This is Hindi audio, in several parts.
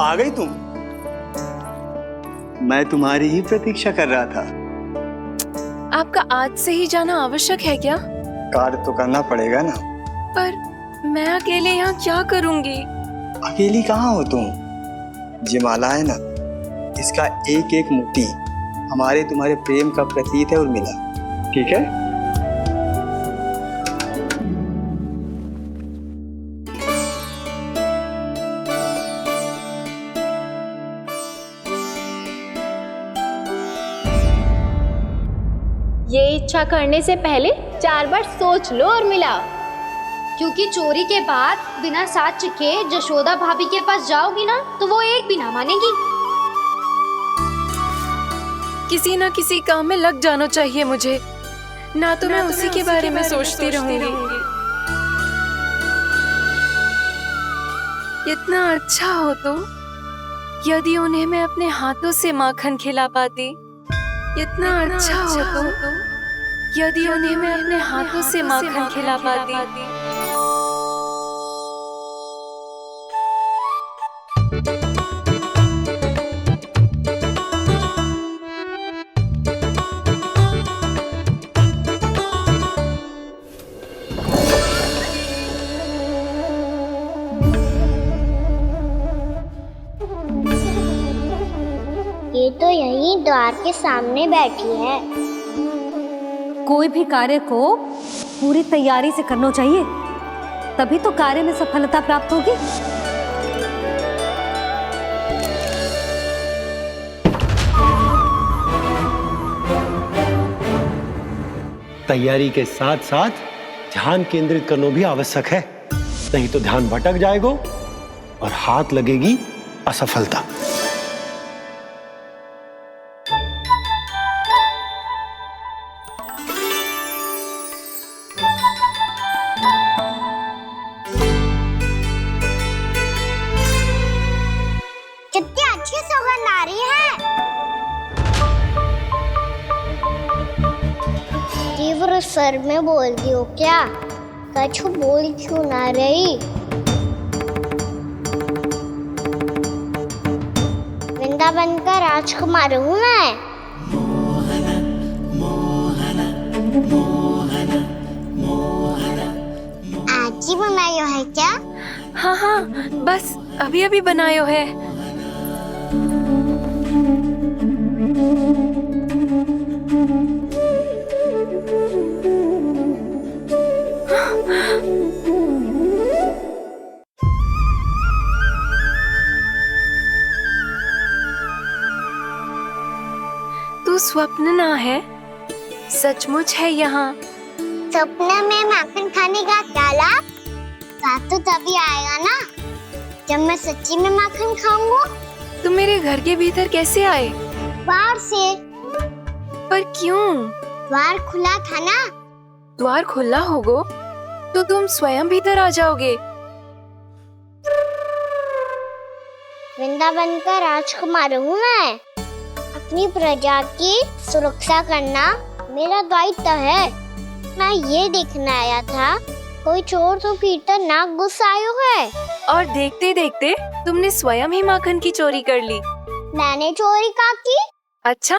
आ गई तुम? मैं तुम्हारी ही प्रतीक्षा कर रहा था। आपका आज से ही जाना आवश्यक है क्या? कार्य तो करना पड़ेगा ना। पर मैं अकेले यहाँ क्या करूँगी? अकेली कहाँ हो तुम? ये माला है ना, इसका एक एक मोती हमारे तुम्हारे प्रेम का प्रतीक है उर्मिला, ठीक है? ये इच्छा करने से पहले 4 बार सोच लो उर्मिला, क्योंकि चोरी के बाद बिना साथ चखे जशोदा भाभी के पास जाओगी ना तो वो एक भी ना मानेगी। किसी न किसी काम में लग जाना चाहिए मुझे, ना तो मैं उसी के बारे में सोचती रहूंगी। इतना अच्छा हो तो यदि उन्हें मैं अपने हाथों से माखन खिला पाती। इतना अच्छा हो तो यदि उन्हें मैं अपने हाथों से माखन खिला पाती। ये तो यहीं द्वार के सामने बैठी है। कोई भी कार्य को पूरी तैयारी से करना चाहिए, तभी तो कार्य में सफलता प्राप्त होगी। तैयारी के साथ साथ ध्यान केंद्रित करना भी आवश्यक है, नहीं तो ध्यान भटक जाएगा और हाथ लगेगी असफलता। कितनी अच्छी सौगंध आ रही है। तीव्र स्वर में बोल दी हो क्या? कछु बोल क्यों ना रही? वृंदावन का राजकुमार हूँ मैं। आज ही बनायो है क्या? हाँ हाँ, बस अभी अभी बनायो है। तू स्वप्न ना है, सचमुच है यहाँ। सपने में माखन खाने का क्या लाभ? स्वाद तो तभी आएगा ना जब मैं सच्ची में माखन खाऊंगा। तुम मेरे घर के भीतर कैसे आए? बाहर से। पर क्यों? द्वार खुला था ना। द्वार खुला होगा तो तुम स्वयं भीतर आ जाओगे। वृंदावन का राजकुमार हूँ मैं। अपनी प्रजा की सुरक्षा करना मेरा दायित्व है। मैं ये देखने आया था कोई चोर तो भीतर ना घुस आयो है। और देखते देखते तुमने स्वयं ही माखन की चोरी कर ली। मैंने चोरी का की? अच्छा,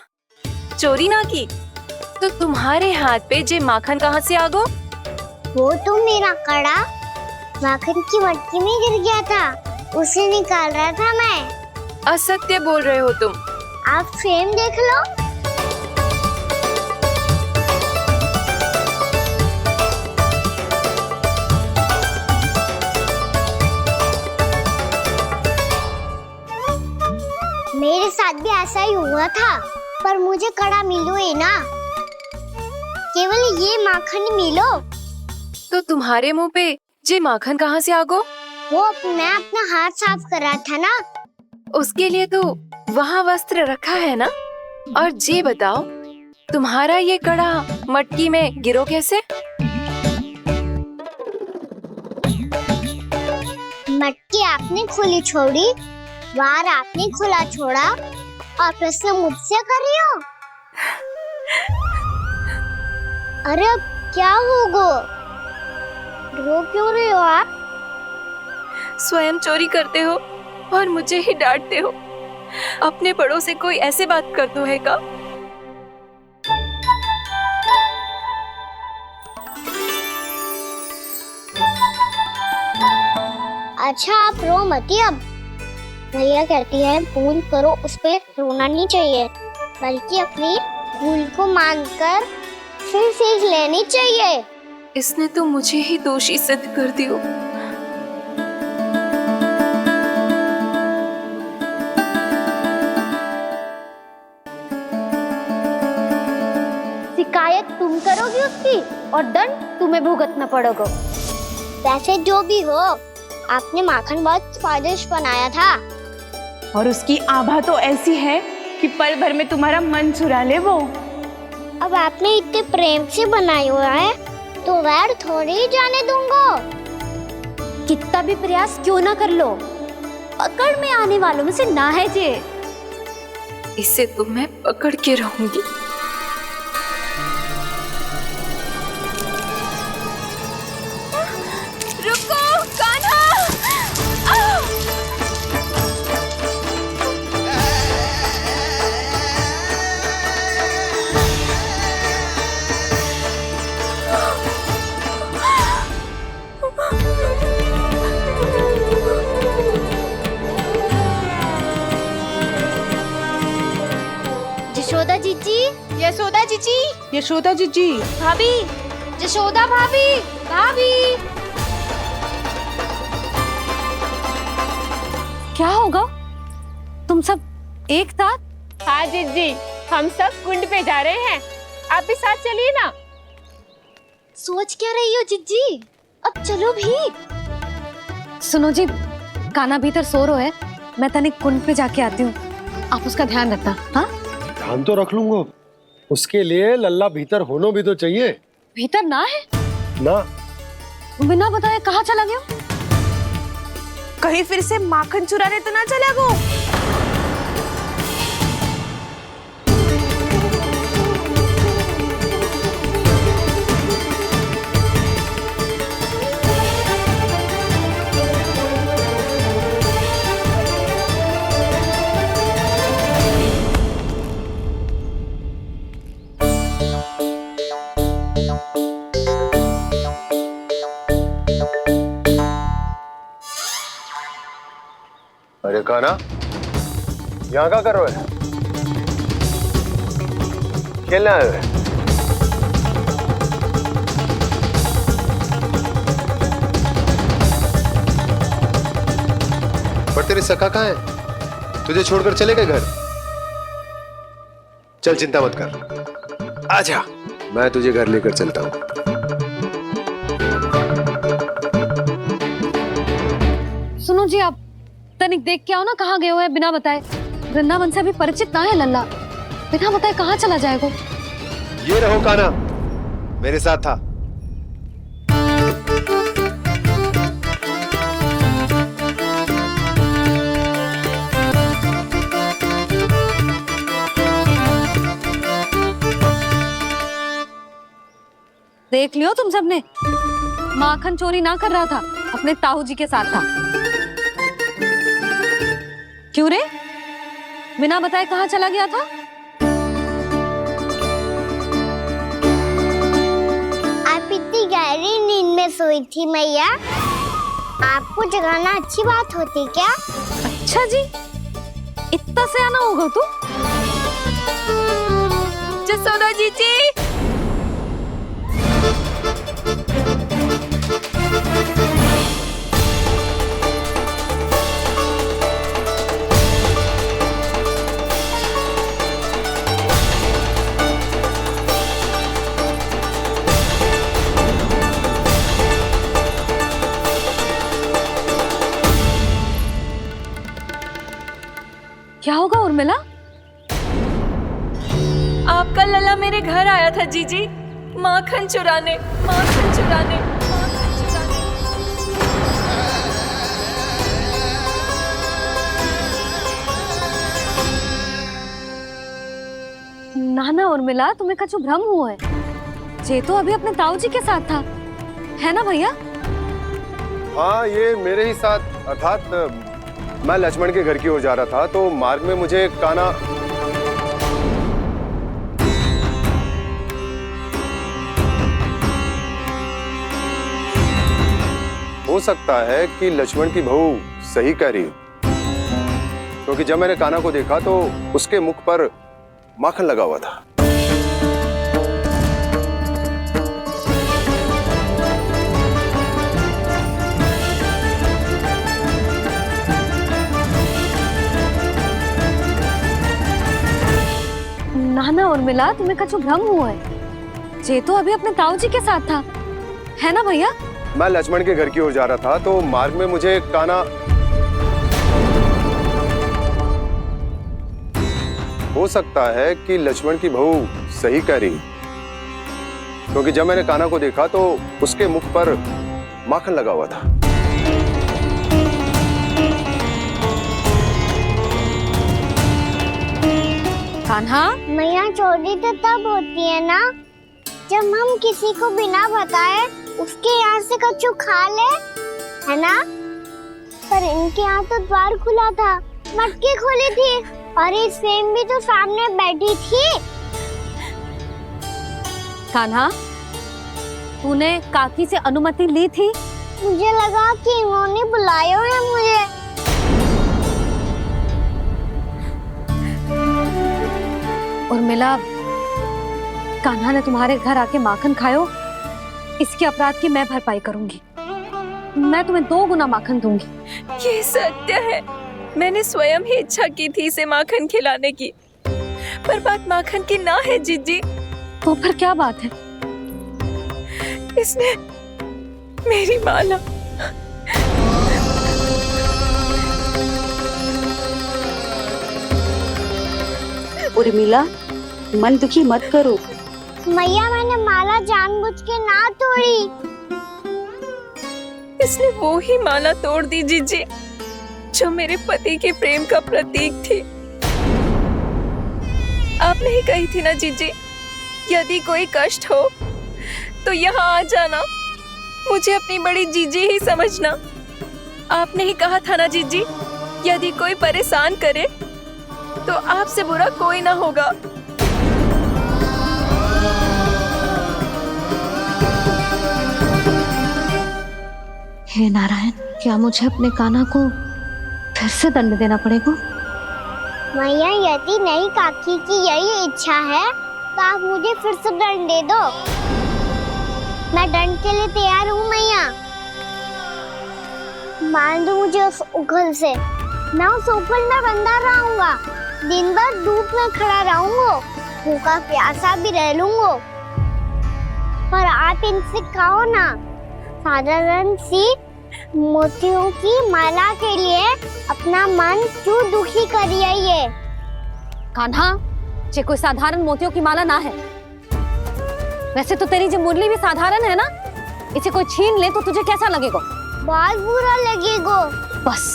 चोरी ना की तो तुम्हारे हाथ पे जे माखन कहाँ से आ गो? वो तो मेरा कड़ा माखन की मटकी में गिर गया था, उसे निकाल रहा था मैं। असत्य बोल रहे हो तुम। आप स्वयं देख लो। मेरे साथ भी ऐसा ही हुआ था, पर मुझे कड़ा मिलो ही ना, केवल ये माखन मिलो। तो तुम्हारे मुंह पे जे माखन कहाँ से आ गो? वो मैं अपना हाथ साफ कर रहा था ना। उसके लिए तो वहाँ वस्त्र रखा है ना। और जे बताओ, तुम्हारा ये कड़ा मटकी में गिरो कैसे? मटकी आपने खुली छोड़ी, द्वार आपने खुला छोड़ा, और प्रश्न मुझसे कर रही हो? अरे अब क्या होगा? रो क्यों रहे हो आप? स्वयं चोरी करते हो और मुझे ही डांटते हो। अपने बड़ों से कोई ऐसे बात कर दो है का? अच्छा आप रो मती अब। भैया कहती है भूल करो, उस पे रोना नहीं चाहिए, बल्कि अपनी भूल को मानकर फिर सीख लेनी चाहिए। इसने तो मुझे ही दोषी सिद्ध कर दियो। शिकायत तुम करोगी उसकी और दंड तुम्हें भुगतना पड़ेगा। वैसे जो भी हो, आपने माखन बहुत स्वादिष्ट बनाया था। और उसकी आभा तो ऐसी है कि पल भर में तुम्हारा मन चुरा ले वो। अब आपने इतने प्रेम से बनाई हुआ है तो वैर थोड़ी ही जाने दूंगा। कितना भी प्रयास क्यों ना कर लो, पकड़ में आने वालों में से ना है जे। इसे तो मैं पकड़ के रहूंगी। रुको कान्हा! जशोदा जीजी, यशोदा जीजी, यशोदा जीजी, भाभी, जशोदा भाभी, भाभी। क्या होगा? तुम सब एक साथ? हाँ जीजी, हम सब कुंड पे जा रहे हैं, आप भी साथ चलिए ना। सोच क्या रही हो जीजी? अब चलो भी। सुनो जी, कान्हा भीतर सो रहा है, मैं तनिक कुंड पे जाके आती हूँ, आप उसका ध्यान रखना। हाँ ध्यान तो रख लूंगा, उसके लिए लल्ला भीतर होना भी तो चाहिए। भीतर ना है ना? बिना बताए कहाँ चला गया? कहीं फिर से माखन चुराने तो ना चला वो। अरे कान्हा, यहाँ क्या कर रहे हो? खेलने आए हुए? पर तेरे सखा कहाँ है? तुझे छोड़कर चले गए घर? चल चिंता मत कर, आजा, मैं तुझे घर लेकर चलता हूँ। सुनो जी, आप तनिक देख के आओ ना कहाँ गए हुए हैं बिना बताए। वृंदावन से अभी परिचित ना है लल्ला, बिना बताए कहाँ चला जाएगा? ये रहो कान्हा, मेरे साथ था। देख लियो तुम सबने, माखन चोरी ना कर रहा था, अपने ताऊ जी के साथ था। क्यों रे, बिना बताए कहाँ चला गया था? आप इतनी गहरी नींद में सोई थी मैया, आपको जगाना अच्छी बात होती क्या? अच्छा जी, इतना सयाना होगा तू? जसोदा जीजी, क्या होगा उर्मिला? आपका लल्ला मेरे घर आया था जीजी, माखन चुराने, माखन चुराने, माखन चुराने। ना ना उर्मिला, तुम्हें कछु भ्रम हुआ है। जे तो अभी अपने ताऊ जी के साथ था, है ना भैया? हाँ, ये मेरे ही साथ, अर्थात मैं लक्ष्मण के घर की ओर जा रहा था तो मार्ग में मुझे कान्हा। हो सकता है कि लक्ष्मण की बहू सही कह रही हो, क्योंकि जब मैंने कान्हा को देखा तो उसके मुख पर माखन लगा हुआ था। नाना उर्मिला, तुम्हें कछु भ्रम हुआ है। जे तो अभी अपने ताऊ जी के साथ था, है ना भैया? मैं लक्ष्मण के घर की ओर जा रहा था तो मार्ग में मुझे कान्हा। हो सकता है कि लक्ष्मण की बहू सही कह रही, क्योंकि जब मैंने कान्हा को देखा तो उसके मुख पर माखन लगा हुआ था। कान्हा, मैया चोरी तो तब होती है ना जब हम किसी को बिना बताए उसके यहाँ से कछु खा ले, है ना? पर इनके यहाँ तो द्वार खुला था, मटकी खुली थी और इस फेम भी तो सामने बैठी थी। कान्हा, तूने काकी से अनुमति ली थी? मुझे लगा कि इन्होंने बुलाया है मुझे। उर्मिला, कान्हा ने तुम्हारे घर आके माखन खायो, इसके अपराध की मैं भरपाई करूंगी। मैं तुम्हें 2 गुना माखन दूंगी। ये सत्य है, मैंने स्वयं ही इच्छा की थी इसे माखन खिलाने की, पर बात माखन की ना है जीजी। तो फिर क्या बात है? इसने मेरी माला। उर्मिला, मन दुखी मत करो। मैया, मैंने माला जानबूझ के ना तोड़ी। इसने वो ही माला तोड़ दी जीजी जो मेरे पति के प्रेम का प्रतीक थी। आपने ही कही थी ना जीजी, यदि कोई कष्ट हो तो यहाँ आ जाना, मुझे अपनी बड़ी जीजी ही समझना। आपने ही कहा था ना जीजी, यदि कोई परेशान करे तो आपसे बुरा कोई ना होगा। हे नारायण, क्या मुझे अपने कान्हा को फिर से दंड देना पड़ेगा? मैया, यदि नहीं काकी की यही इच्छा है तो आप मुझे फिर से दंड दे दो। मैं दंड के लिए तैयार हूँ मैया। मान दो मुझे उस उखल से, मैं उस उखल में बंधा रहूंगा, दिन भर धूप में खड़ा रहूंगा, भूखा प्यासा भी रह लूंगा। पर आप इनसे कहो ना, साधारण सी मोतियों की माला के लिए अपना मन क्यों दुखी करिए ये? कान्हा, ये कोई साधारण मोतियों की माला ना है। वैसे तो तेरी जो मुरली भी साधारण है ना, इसे कोई छीन ले तो तुझे कैसा लगेगा? बहुत बुरा लगेगा। बस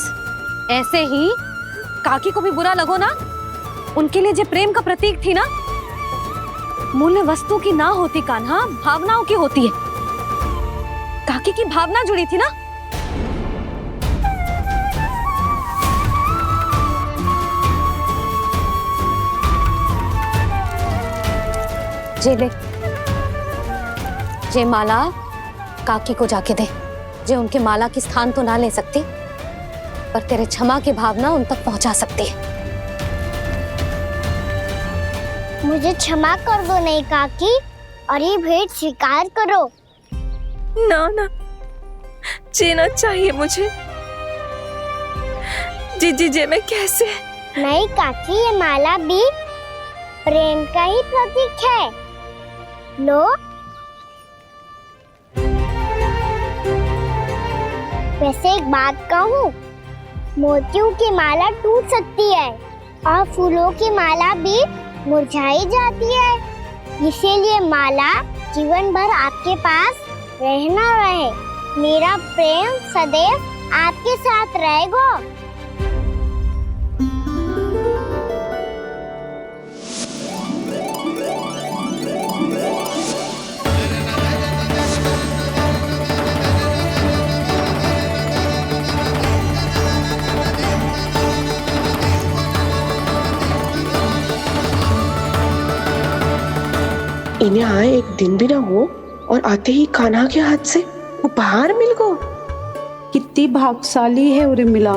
ऐसे ही काकी को भी बुरा लगो ना। उनके लिए जो प्रेम का प्रतीक थी ना, मूल्य वस्तु की ना होती कान्हा, भावनाओं की होती है। काकी की भावना जुड़ी थी ना। जे ले, जे माला काकी को जाके दे। जे उनके माला की स्थान तो ना ले सकती, पर तेरे क्षमा की भावना उन तक पहुंचा सकती है। मुझे क्षमा कर दो नहीं काकी, और ये भेंट स्वीकार करो। ना ना, जीना चाहिए मुझे। जीजी जे मैं कैसे? नहीं काकी, ये माला भी प्रेम का ही प्रतीक है। लो। वैसे एक बात कहूँ, मोतियों की माला टूट सकती है और फूलों की माला भी मुरझाई जाती है। इसीलिए माला जीवन भर आपके पास रहना रहे। मेरा प्रेम सदैव आपके साथ रहेगा। इन्हें आए एक दिन भी ना हो और आते ही कान्हा के हाथ से वो बाहर मिल गो। कितनी भाग्यशाली है उर्मिला।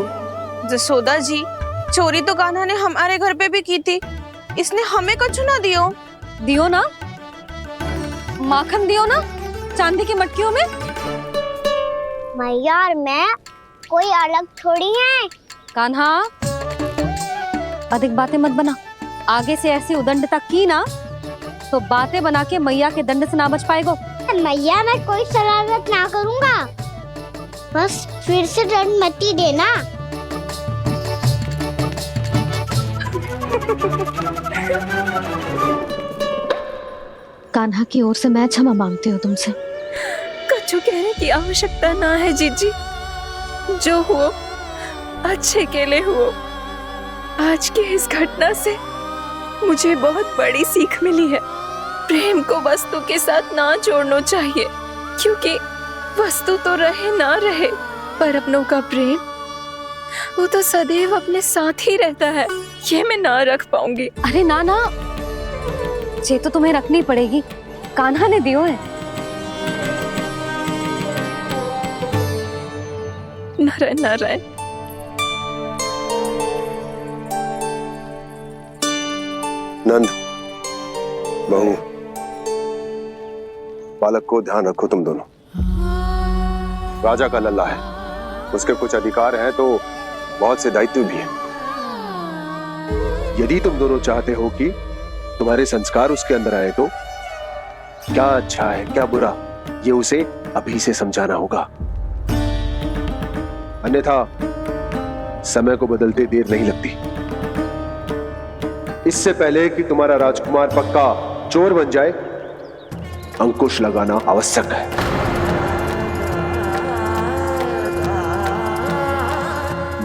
जसोदा जी, चोरी तो कान्हा ने हमारे घर पे भी की थी, इसने हमें कछु ना दियो। दियो ना, माखन दियो ना चांदी की मटकियों में। मैया और मैं कोई अलग थोड़ी है। कान्हा, अधिक बातें मत बना। आगे से ऐसी उदंडता की ना तो बातें बना के मैया के दंड से ना बच पाएगो। मैया मैं कोई शरारत ना करूंगा, बस फिर से दंड मत ही देना। कान्हा की ओर से मैं क्षमा मांगती हूँ तुमसे। कछु कहने की आवश्यकता ना है जीजी, जो हुआ अच्छे के लिए हुआ। आज की इस घटना से मुझे बहुत बड़ी सीख मिली है। प्रेम को वस्तु के साथ ना जोड़ना चाहिए, क्योंकि वस्तु तो रहे ना रहे, पर अपनों का प्रेम वो तो सदैव अपने साथ ही रहता है। ये मैं ना रख पाऊंगी। अरे ना ना, ये तो तुम्हें रखनी पड़ेगी। कान्हा ने दियो है। नारायण नारायण। नंद, बहू, बालक को ध्यान रखो तुम दोनों। राजा का लल्ला है, उसके कुछ अधिकार हैं तो बहुत से दायित्व भी हैं। यदि तुम दोनों चाहते हो कि तुम्हारे संस्कार उसके अंदर आए तो क्या अच्छा है क्या बुरा, ये उसे अभी से समझाना होगा। अन्यथा समय को बदलते देर नहीं लगती। इससे पहले कि तुम्हारा राजकुमार पक्का चोर बन जाए, अंकुश लगाना आवश्यक है।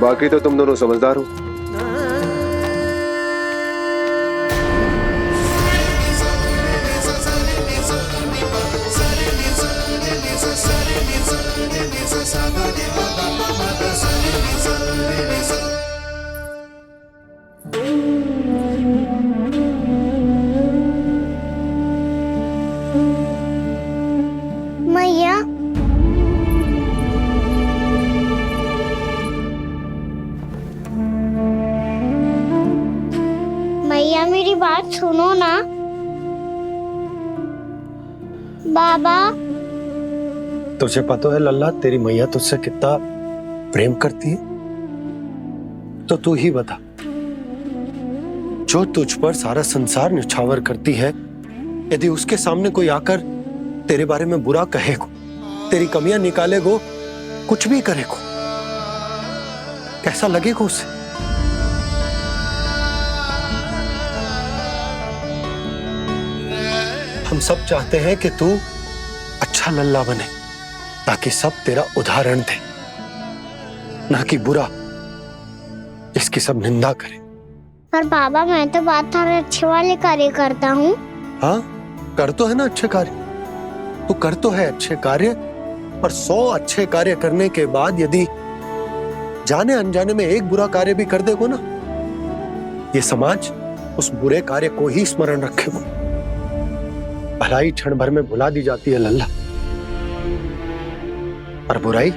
बाकी तो तुम दोनों समझदार हो। मैया, मैया मेरी बात सुनो ना। बाबा, तुझे पता है लल्ला, तेरी मैया तुझसे कितना प्रेम करती है? तो तू ही बता, जो तुझ पर सारा संसार निछावर करती है, यदि उसके सामने कोई आकर तेरे बारे में बुरा कहेगो, तेरी कमियां निकालेगो, कुछ भी करेगो, कैसा लगेगा उसे? हम सब चाहते हैं कि तू अच्छा लल्ला बने, ताकि सब तेरा उदाहरण दे, ना कि बुरा जिसकी सब निंदा करे। पर बाबा मैं तो बात थारे अच्छे वाले कार्य करता हूँ। हाँ, कर तो है ना अच्छे कार्य, तू कर तो है अच्छे कार्य, पर 100 अच्छे कार्य करने के बाद यदि जाने अनजाने में एक बुरा कार्य भी कर देगो ना, ये समाज उस बुरे कार्य को ही स्मरण रखेगो। भलाई क्षण भर में भुला दी जाती है लल्ला, और बुराई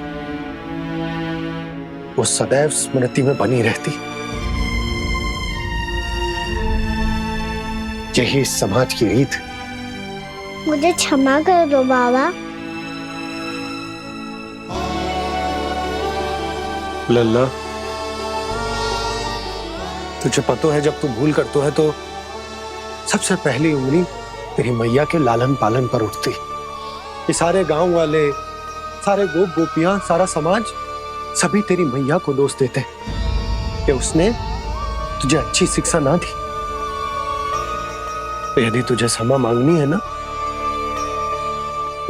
वो सदैव स्मृति में बनी रहती। यही इस समाज की रीत है। मुझे क्षमा कर दो बाबा। लल्ला, तुझे पता है जब तू भूल करता है तो सबसे पहली उंगली तेरी मैया के लालन पालन पर उठती। ये सारे गांव वाले, सारे गोप गोपियां, सारा समाज, सभी तेरी मैया को दोष देते कि उसने तुझे अच्छी शिक्षा ना दी। तो यदि तुझे क्षमा मांगनी है ना,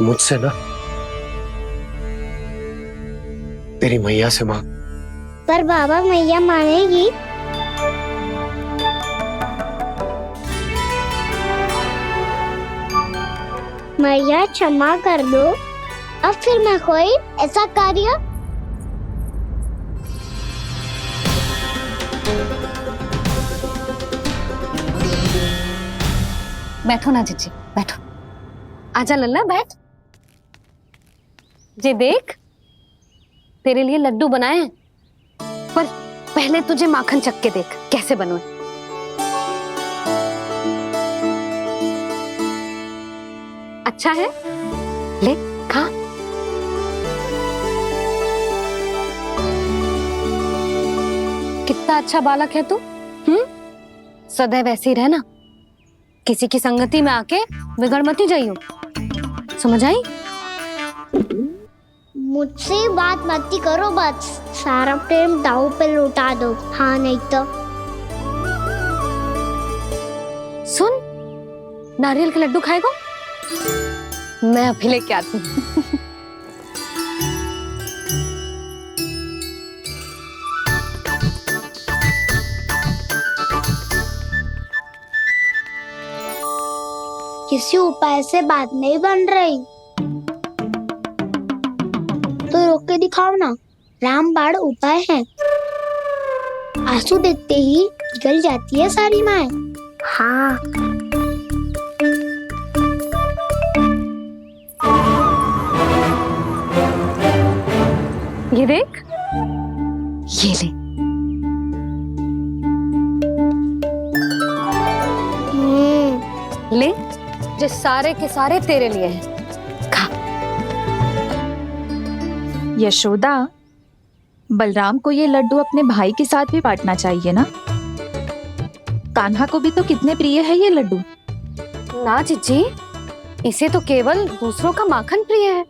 मुझसे ना, तेरी मैया से मांग। पर बाबा मैया मानेगी? मैया क्षमा कर दो, अब फिर मैं कोई ऐसा कार्य। बैठो ना जीजी, बैठो। आजा लल्ला बैठ। जे देख तेरे लिए लड्डू बनाए हैं, पर पहले तुझे माखन चख के देख कैसे बने। अच्छा है, ले खा। कितना अच्छा बालक है तू। सदैव ऐसे ही रहना, किसी की संगति में आके बिगड़ मत ही जाइयो, समझ आई? मुझसे बात मत ही करो, बस सारा प्रेम दाव पे लौटा दो। हाँ नहीं तो सुन, नारियल के लड्डू खाएगा? मैं अभी लेके आती हूँ। किसी उपाय से बात नहीं बन रही तो रोक के दिखाओ ना। रामबाण उपाय है, आंसू देखते ही पिघल जाती है सारी माए। हाँ ये देख, ये ले। ले, जो सारे के सारे तेरे लिए हैं, खा। यशोदा, बलराम को ये लड्डू अपने भाई के साथ भी बांटना चाहिए ना। कान्हा को भी तो कितने प्रिय है ये लड्डू। ना जीजी, इसे तो केवल दूसरों का माखन प्रिय है।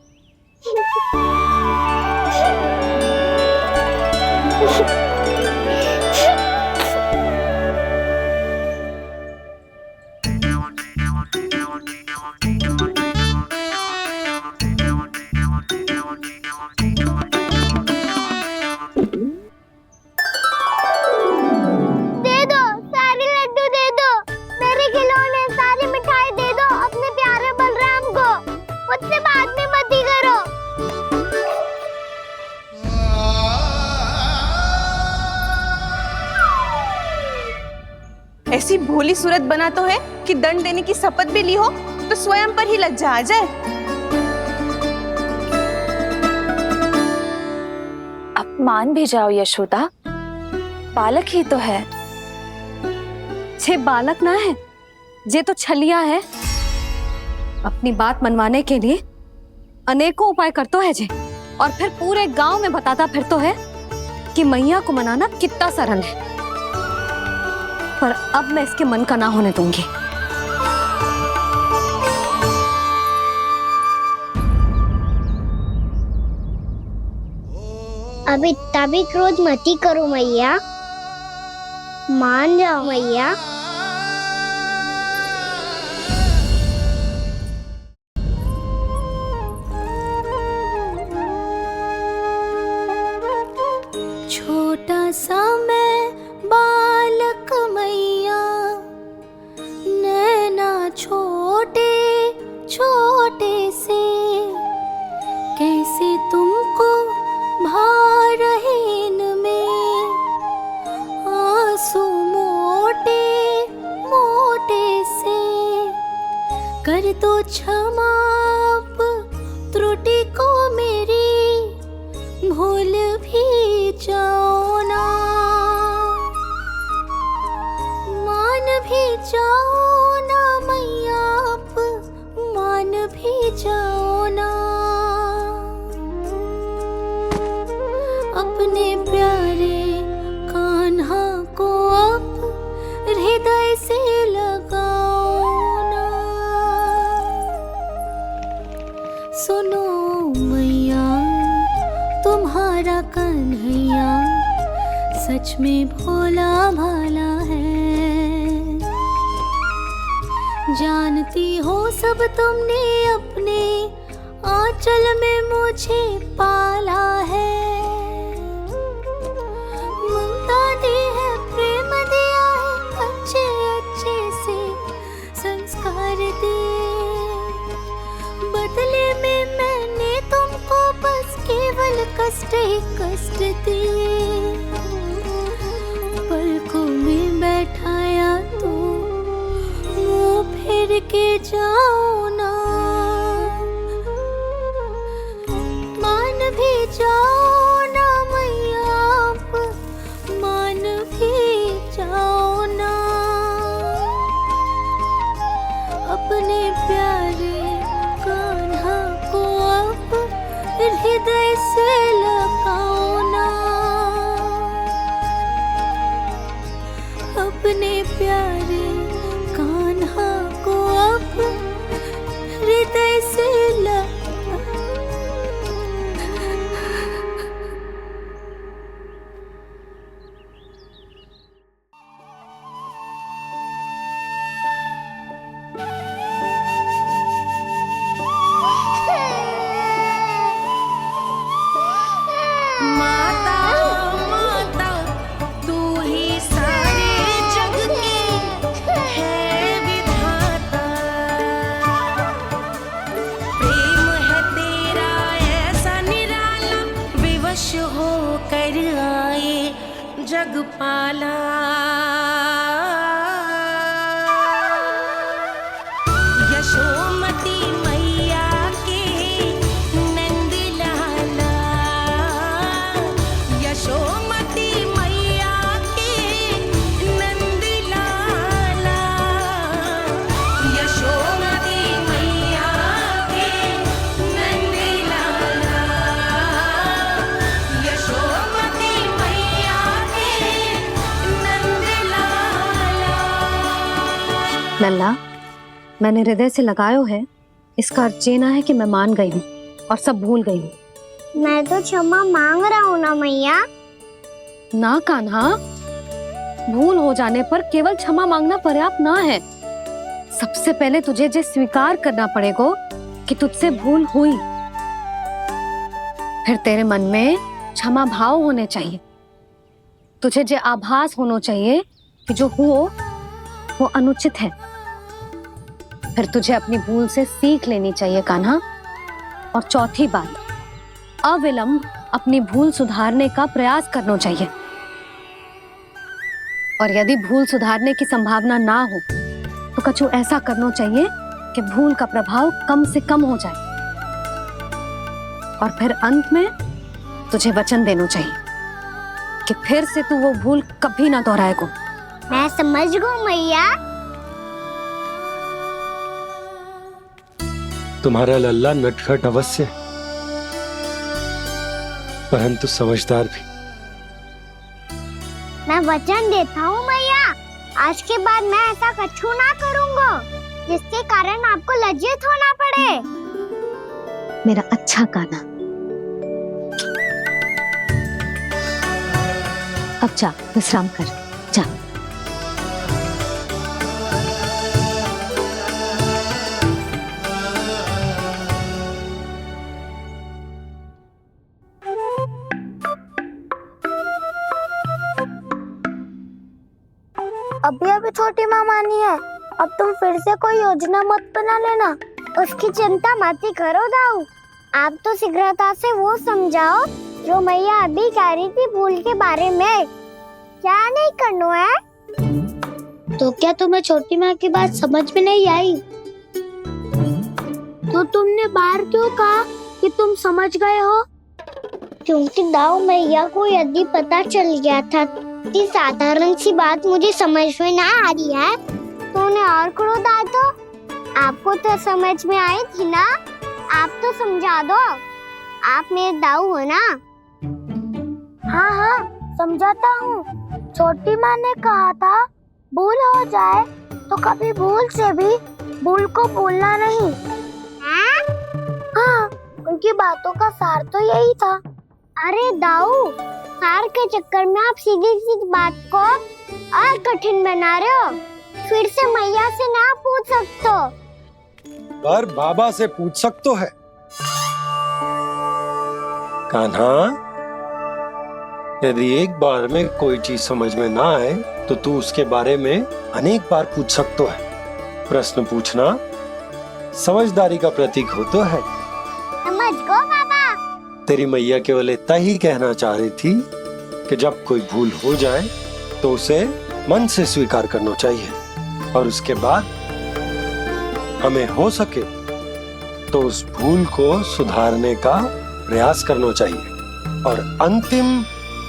ऐसी भोली सूरत बना तो है कि दंड देने की शपथ भी ली हो तो स्वयं पर ही लज्जा आ जाए। अब मान भी जाओ यशोदा, बालक ही तो है। छे बालक ना है, जे तो छलिया है। अपनी बात मनवाने के लिए अनेकों उपाय करतो है जे, और फिर पूरे गांव में बताता फिरतो है कि मैया को मनाना कितना सरल है। पर अब मैं इसके मन का ना होने दूंगी। अब इतना भी क्रोध मत ही करो मैया, मान जाओ मैया। छोटा सा मैं बालक मैया, नैना छोटे छोटे से, कैसे तुमको भा रहे इनमें आंसू मोटे मोटे से। कर दो क्षमा त्रुटि को मेरी, भूल भी जाओ ना, मान भी जाओ ना मैया, आप मान भी जाओ ना। अपने प्यारे कान्हा को अब हृदय से लगाओ ना। सुनो मैया, तुम्हारा कन्हैया सच में भोला भाला है। जानती हो सब तुमने अपने आंचल में मुझे पाला है। ममता दी है, प्रेम दिया है, अच्छे अच्छे से संस्कार दिए। बदले में मैंने तुमको बस केवल कष्ट ही कष्ट दिए। पलकों में बैठाया तो मुंह फेर के जाओ ना। जाओ ना मैया, आप मान भी जाओ ना। अपने प्यारे कान्हा को आप हृदय से लगाओ ना। अपने प्यारे कान्हा को आप हृदय से माता माता तू ही सारे जग की है विधाता। प्रेम है तेरा ऐसा निराला, विवश हो कर आए जग पाला। यशोमती मैया के नंद लाला, यशोमती मैया के नंद लाला, यशोमती मैया के नंद लाला, यशोमती मैया के नंद लाला। लल्ला, मैंने हृदय से लगायो है, इसका अर्थ ये ना है कि मैं मान गई हूँ और सब भूल गई हूँ। मैं तो क्षमा मांग रहा हूँ ना मैया। ना कान्हा, भूल हो जाने पर केवल क्षमा मांगना पर्याप्त ना है। सबसे पहले तुझे ये स्वीकार करना पड़ेगा कि तुझसे भूल हुई। फिर तेरे मन में क्षमा भाव होने चाहिए। तुझे ये आभास होना चाहिए कि जो हुआ वो अनुचित है। फिर तुझे अपनी भूल से सीख लेनी चाहिए कान्हा। और चौथी बात, अविलंब अपनी भूल सुधारने का प्रयास करना चाहिए। और यदि भूल सुधारने की संभावना ना हो तो कछु ऐसा करना चाहिए कि भूल का प्रभाव कम से कम हो जाए। और फिर अंत में तुझे वचन देना चाहिए कि फिर से तू वो भूल कभी ना दोहराएगा। मैं समझ गई मैया। तुम्हारा लल्ला नटखट अवश्य, परंतु समझदार भी। मैं वचन देता हूँ मैया, आज के बाद मैं ऐसा कछु ना करूँगा जिसके कारण आपको लज्जित होना पड़े। मेरा अच्छा कान्हा, अब जा विश्राम कर, जा। अभी अभी छोटी माँ मानी है, अब तुम फिर से कोई योजना मत बना लेना। उसकी चिंता मत ही करो दाऊ। आप तो शीघ्रता से वो समझाओ जो मैया अभी कह रही थी भूल के बारे में। क्या नहीं करना है? तो क्या तुम्हें छोटी माँ की बात समझ में नहीं आई? तो तुमने बाहर क्यों कहा कि तुम समझ गए हो? क्योंकि दाऊ मैया को यदि पता चल गया था कि साधारण सी बात मुझे समझ में ना आ रही है तो उन्हें और क्रोध आया। तो आपको तो समझ में आई थी ना, आप तो समझा दो। आप मेरे दाऊ हो ना। हाँ हाँ समझाता हूँ। छोटी माँ ने कहा था भूल हो जाए तो कभी भूल से भी भूल को भूलना नहीं। हाँ उनकी बातों का सार तो यही था। अरे दाऊ, सार के चक्कर में आप सीधी सीधी बात को और कठिन बना रहे हो। फिर से मैया से ना पूछ सकते हो, पर बाबा से पूछ सकते है। कान्हा, यदि एक बार में कोई चीज समझ में ना आए तो तू उसके बारे में अनेक बार पूछ सकते है। प्रश्न पूछना समझदारी का प्रतीक होता है। समझ गो बाबा। तेरी मैया केवल इतना ही कहना चाह रही थी कि जब कोई भूल हो जाए तो उसे मन से स्वीकार करना चाहिए और उसके बाद हमें हो सके तो उस भूल को सुधारने का प्रयास करना चाहिए। और अंतिम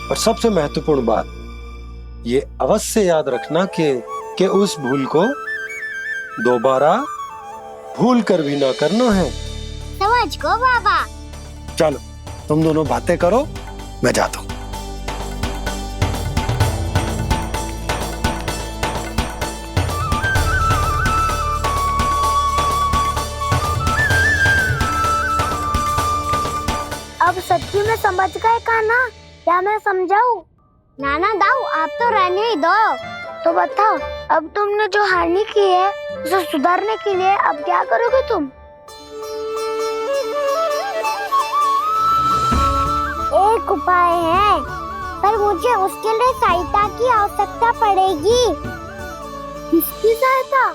और सबसे महत्वपूर्ण बात, ये अवश्य याद रखना कि उस भूल को दोबारा भूल कर भी ना करना है। समझ गो बाबा। चलो तुम दोनों बातें करो, मैं जाता हूँ। अब सच्ची में समझ गए कान्हा, क्या मैं समझाऊं? नाना दाऊ आप तो रहने ही दो। तो बताओ, अब तुमने जो हानि की है उसे सुधारने के लिए अब क्या करोगे तुम? एक उपाय है, पर मुझे उसके लिए सहायता की आवश्यकता पड़ेगी। किसकी सहायता?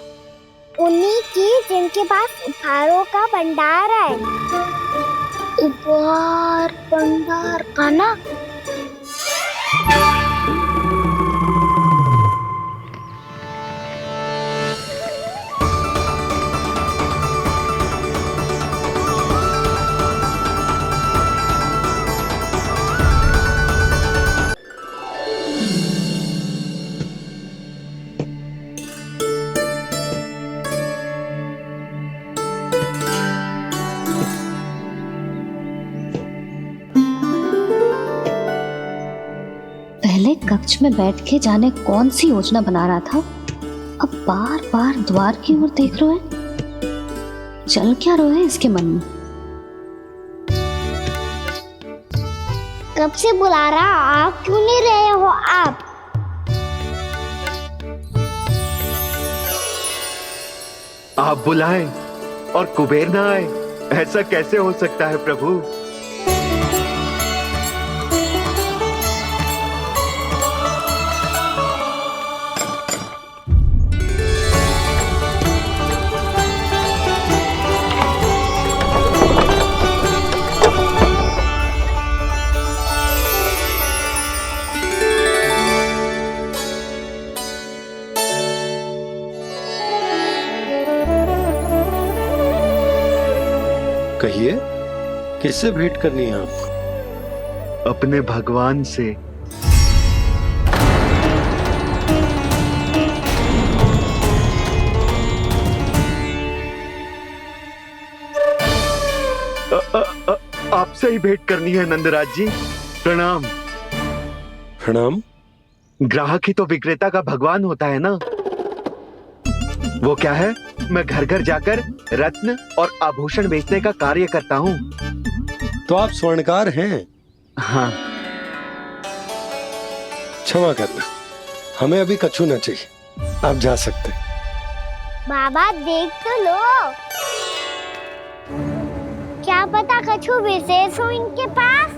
उन्हीं की जिनके पास उपहारों का भंडार है। उपहार भंडार का ना? पहले कक्ष में बैठ के जाने कौन सी योजना बना रहा था, अब बार बार द्वार की ओर देख रहे हैं। चल क्या रहे हैं इसके मन में? कब से बुला रहा, आप क्यों नहीं रहे हो? आप बुलाएं और कुबेर ना आए, ऐसा कैसे हो सकता है प्रभु? कहिए, किससे भेंट करनी है आपको? अपने भगवान से। आपसे ही भेंट करनी है नंदराज जी। प्रणाम। प्रणाम। ग्राहक ही तो विक्रेता का भगवान होता है ना। वो क्या है, मैं घर घर जाकर रत्न और आभूषण बेचने का कार्य करता हूँ। तो आप स्वर्णकार हैं? हाँ। क्षमा करना, हमें अभी कछु न चाहिए, आप जा सकते हैं। बाबा देख तो लो, क्या पता कछु विशेष हो इनके पास।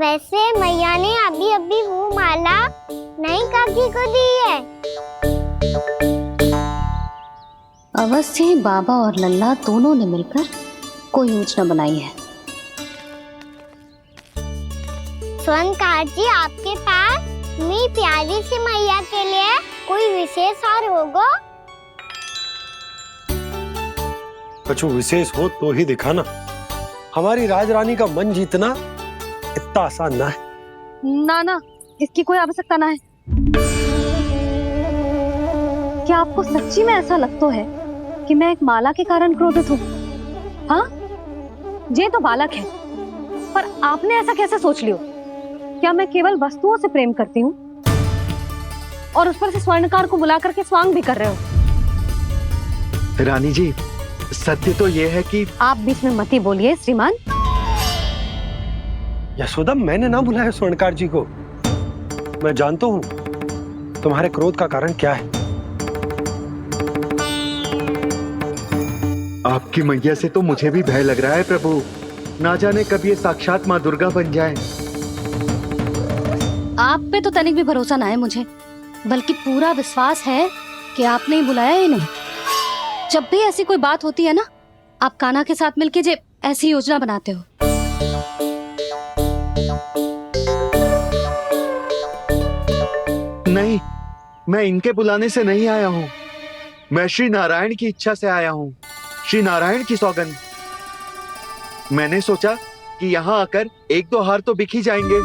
वैसे मैया ने अभी अभी वो माला नई काकी को दी है। अवश्य ही बाबा और लल्ला दोनों ने मिलकर कोई योजना बनाई है। स्वर्णकार जी, आपके पास मेरी प्यारी सी मैया के लिए कोई विशेष और होगा? कछु विशेष हो तो ही दिखाना। हमारी राजरानी का मन जीतना इतना आसान ना है। ना, इसकी कोई आवश्यकता ना है। क्या आपको सच्ची में ऐसा लगता है कि मैं एक माला के कारण क्रोधित हूँ? हाँ, ये तो बालक है, पर आपने ऐसा कैसे सोच लियो? क्या मैं केवल वस्तुओं से प्रेम करती हूँ और उस पर से स्वर्णकार को बुला करके स्वांग भी कर रहे हो? रानी जी, सत्य तो ये है कि आप बीच में मत ही बोलिए श्रीमान। यशोदा, मैंने ना बुलाया स्वर्णकार जी को। मैं जानता हूँ तुम्हारे क्रोध का कारण क्या है। आपकी मैया से तो मुझे भी भय लग रहा है प्रभु। ना जाने कब ये साक्षात माँ दुर्गा बन जाए। आप पे तो तनिक भी भरोसा ना है मुझे, बल्कि पूरा विश्वास है कि आपने ही बुलाया ही नहीं। जब भी ऐसी कोई बात होती है ना, आप कान्हा के साथ मिलके जे ऐसी योजना बनाते हो। नहीं, मैं इनके बुलाने से नहीं आया हूँ। मैं श्री नारायण की इच्छा से आया हूँ। श्री नारायण की सौगंध। मैंने सोचा कि यहाँ आकर एक दो हार तो बिक ही जाएंगे।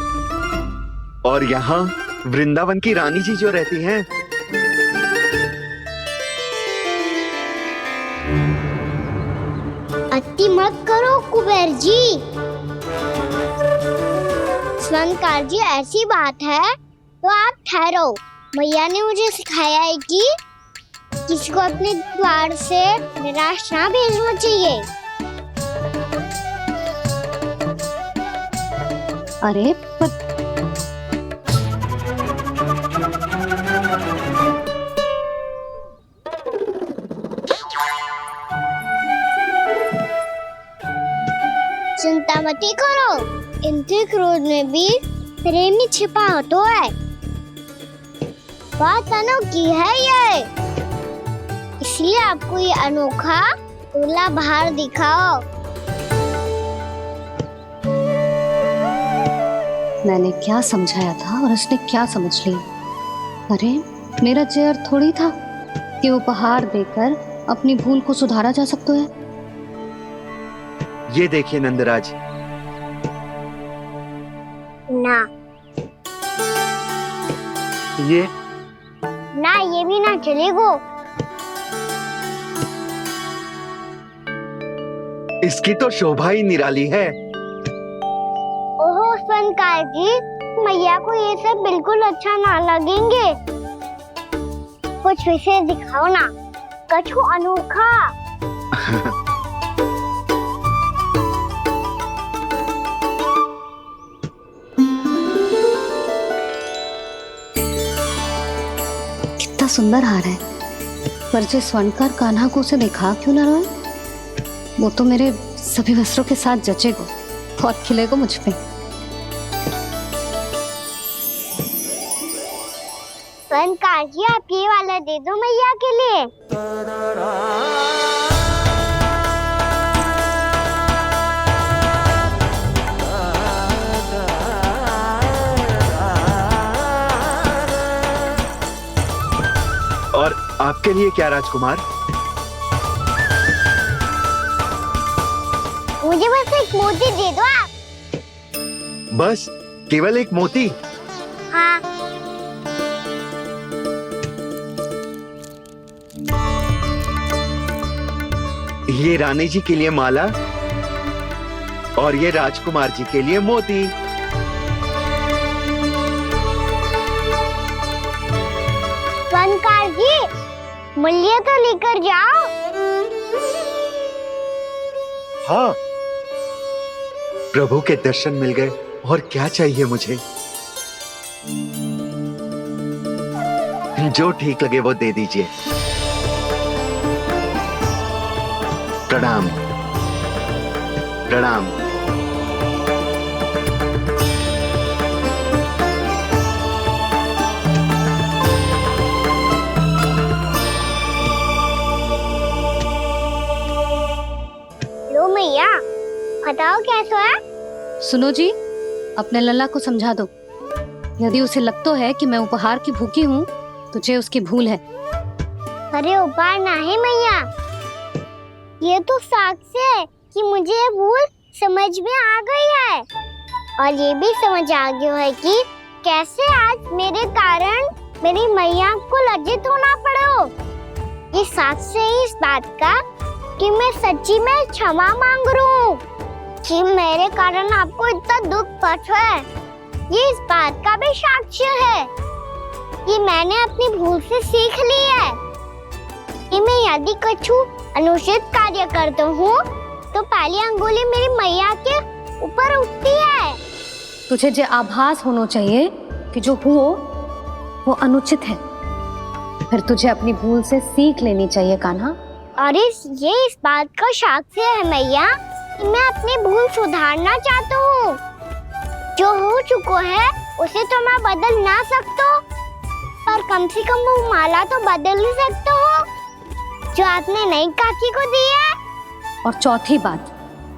और यहाँ वृंदावन की रानी जी जो रहती हैं, अति मत करो कुबेर जी। स्वर्णकार जी, ऐसी बात है तो आप ठहरो। मैया ने मुझे सिखाया है कि किसी को अपने द्वार से निराश ना भेजना चाहिए। अरे पर चिंता मत करो, इनके क्रोध में भी प्रेम ही छिपा तो है। बात अनोखी है ये, इसलिए आपको ये अनोखा दूल्हा बाहर दिखाओ। मैंने क्या समझाया था और उसने क्या समझ लिया। अरे मेरा जहर थोड़ी था कि उपहार देकर अपनी भूल को सुधारा जा सकता है। ये देखिए नंदराज। ना ये ना, ये भी ना चलेगो। इसकी तो शोभा ही निराली है। ओहो स्वर्णकार जी, मैया को ये सब बिल्कुल अच्छा ना लगेंगे। कुछ विशेष दिखाओ ना, कछु अनोखा। कितना सुंदर हार है, पर जो स्वर्णकार कान्हा को उसे दिखा क्यों ना रोए? वो तो मेरे सभी वस्त्रों के साथ जचेगा, बहुत खिलेगा मुझ पे। स्वर्णकार जी, आप ये वाला दे दो मैया के लिए। और आपके लिए क्या राजकुमार? मुझे बस एक मोती दे दो आप। बस केवल एक मोती? हाँ। ये रानी जी के लिए माला और ये राजकुमार जी के लिए मोती। स्वर्णकार जी, मूल्य तो लेकर जाओ। हाँ, प्रभु के दर्शन मिल गए, और क्या चाहिए मुझे? जो ठीक लगे वो दे दीजिए। प्रणाम प्रणाम। लो मैया, बताओ कैसा है? सुनो जी, अपने लल्ला को समझा दो। यदि उसे लगता है कि मैं उपहार की भूखी हूँ, तुझे उसकी भूल है। अरे उपहार ना है मैया, ये तो साक्ष्य है कि मुझे ये भूल समझ में आ गई है, और ये भी समझ आ गया है कि कैसे आज मेरे कारण मेरी मैया को लज्जित होना पड़ो। ये साक्ष्य है इस बात का कि मैं सच्ची में क्षमा मांग रहा हूँ कि मेरे कारण आपको इतना दुख पहुंचा है। ये इस बात का भी साक्ष्य है कि मैंने अपनी भूल से सीख ली है कि मैं यदि कुछ अनुचित कार्य करता हूँ तो पहली अंगुली मेरी मैया के ऊपर उठती है। तुझे जो आभास होना चाहिए कि जो हुआ वो अनुचित है, फिर तुझे अपनी भूल से सीख लेनी चाहिए कान्हा। और ये इस बात का साक्ष्य है मैया कि मैं अपनी भूल सुधारना चाहता हूँ। जो हो चुका है उसे तो मैं बदल ना सकता, पर कम से कम वो माला तो बदल ही सकता हूँ जो आपने नई काकी को दी है। और चौथी बात,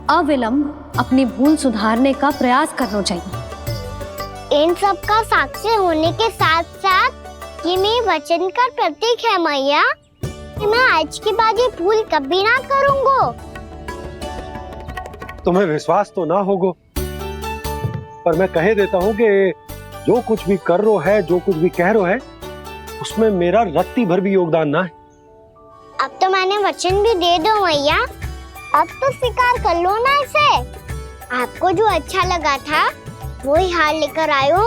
अविलंब अपनी भूल सुधारने का प्रयास करना चाहिए। इन सब का साक्षी होने के साथ साथ ये मेरे वचन का प्रतीक है मैया कि मैं आज के बाद ये भूल कभी ना करूँगा। तुम्हें विश्वास तो ना होगो, पर मैं कह देता हूँ कि जो कुछ भी कर रो है, जो कुछ भी कह रो है, उसमें मेरा रत्ती भर भी योगदान ना है। अब तो मैंने वचन भी दे दो मैया, अब तो स्वीकार कर लो ना इसे। आपको जो अच्छा लगा था वही हार लेकर आयो,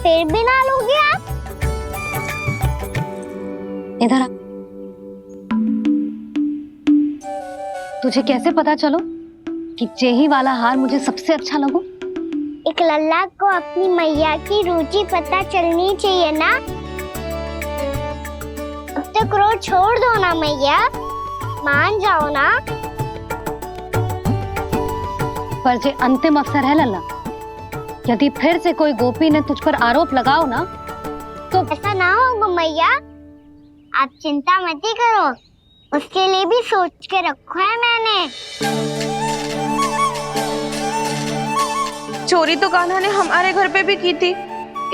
फिर भी ना लोगे आप? इधर आ। तुझे कैसे पता चलो कि यही वाला हार मुझे सबसे अच्छा लगो? एक लल्ला को अपनी मैया की रुचि पता चलनी चाहिए ना। अब तो क्रोध छोड़ दो ना मैया, मान जाओ ना। पर जे अंतिम अवसर है लल्ला, यदि फिर से कोई गोपी ने तुझ पर आरोप लगाओ ना तो ऐसा ना होगा मैया, आप चिंता मत ही करो, उसके लिए भी सोच के रखा है मैंने। चोरी तो कान्हा ने हमारे घर पे भी की थी,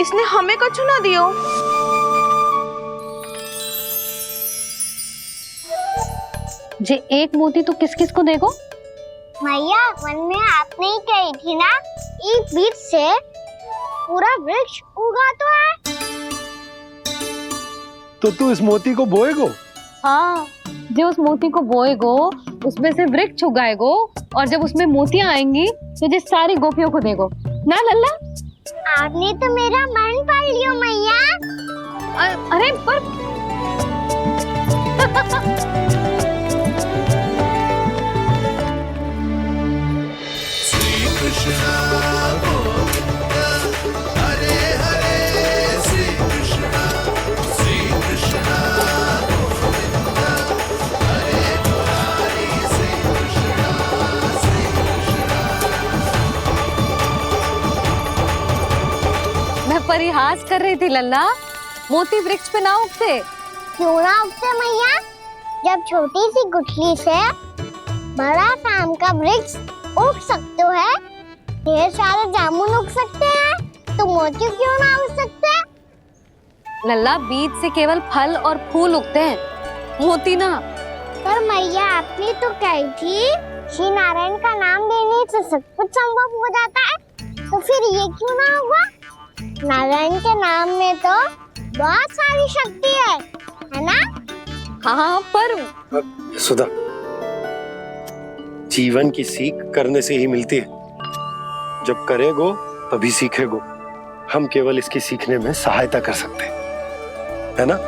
इसने हमें कछु ना दियो। जे एक मोती तो किस किस को देगो? मैया मन में आपने ही कही थी ना, एक बीज से पूरा वृक्ष उगा तो है। तो तू इस मोती को बोएगो? हाँ, जो उस मोती को बोएगो उसमें से वृक्ष उगाएगो, और जब उसमें मोतियां आएंगी तो जिस सारी गोपियों को देगो ना लल्ला। आपने तो मेरा मन पढ़ लियो मैया। अरे पर परिहास कर रही थी लल्ला, मोती वृक्ष पे ना उगते। क्यों ना उगते मैया? जब छोटी सी गुठली से बड़ा आम का वृक्ष उग सकते है, ढेर सारे जामुन उग सकते हैं, तो मोती क्यों ना उग सकते? लल्ला, बीज से केवल फल और फूल उगते हैं, मोती ना। पर मैया आपने तो कही थी श्री नारायण का नाम लेने से सब कुछ संभव हो जाता है, तो फिर ये क्यों ना होगा? नारायण के नाम में तो बहुत सारी शक्ति है ना? हाँ, पर सुधा, जीवन की सीख करने से ही मिलती है। जब करेगो तभी सीखेगो। हम केवल इसकी सीखने में सहायता कर सकते हैं, है ना?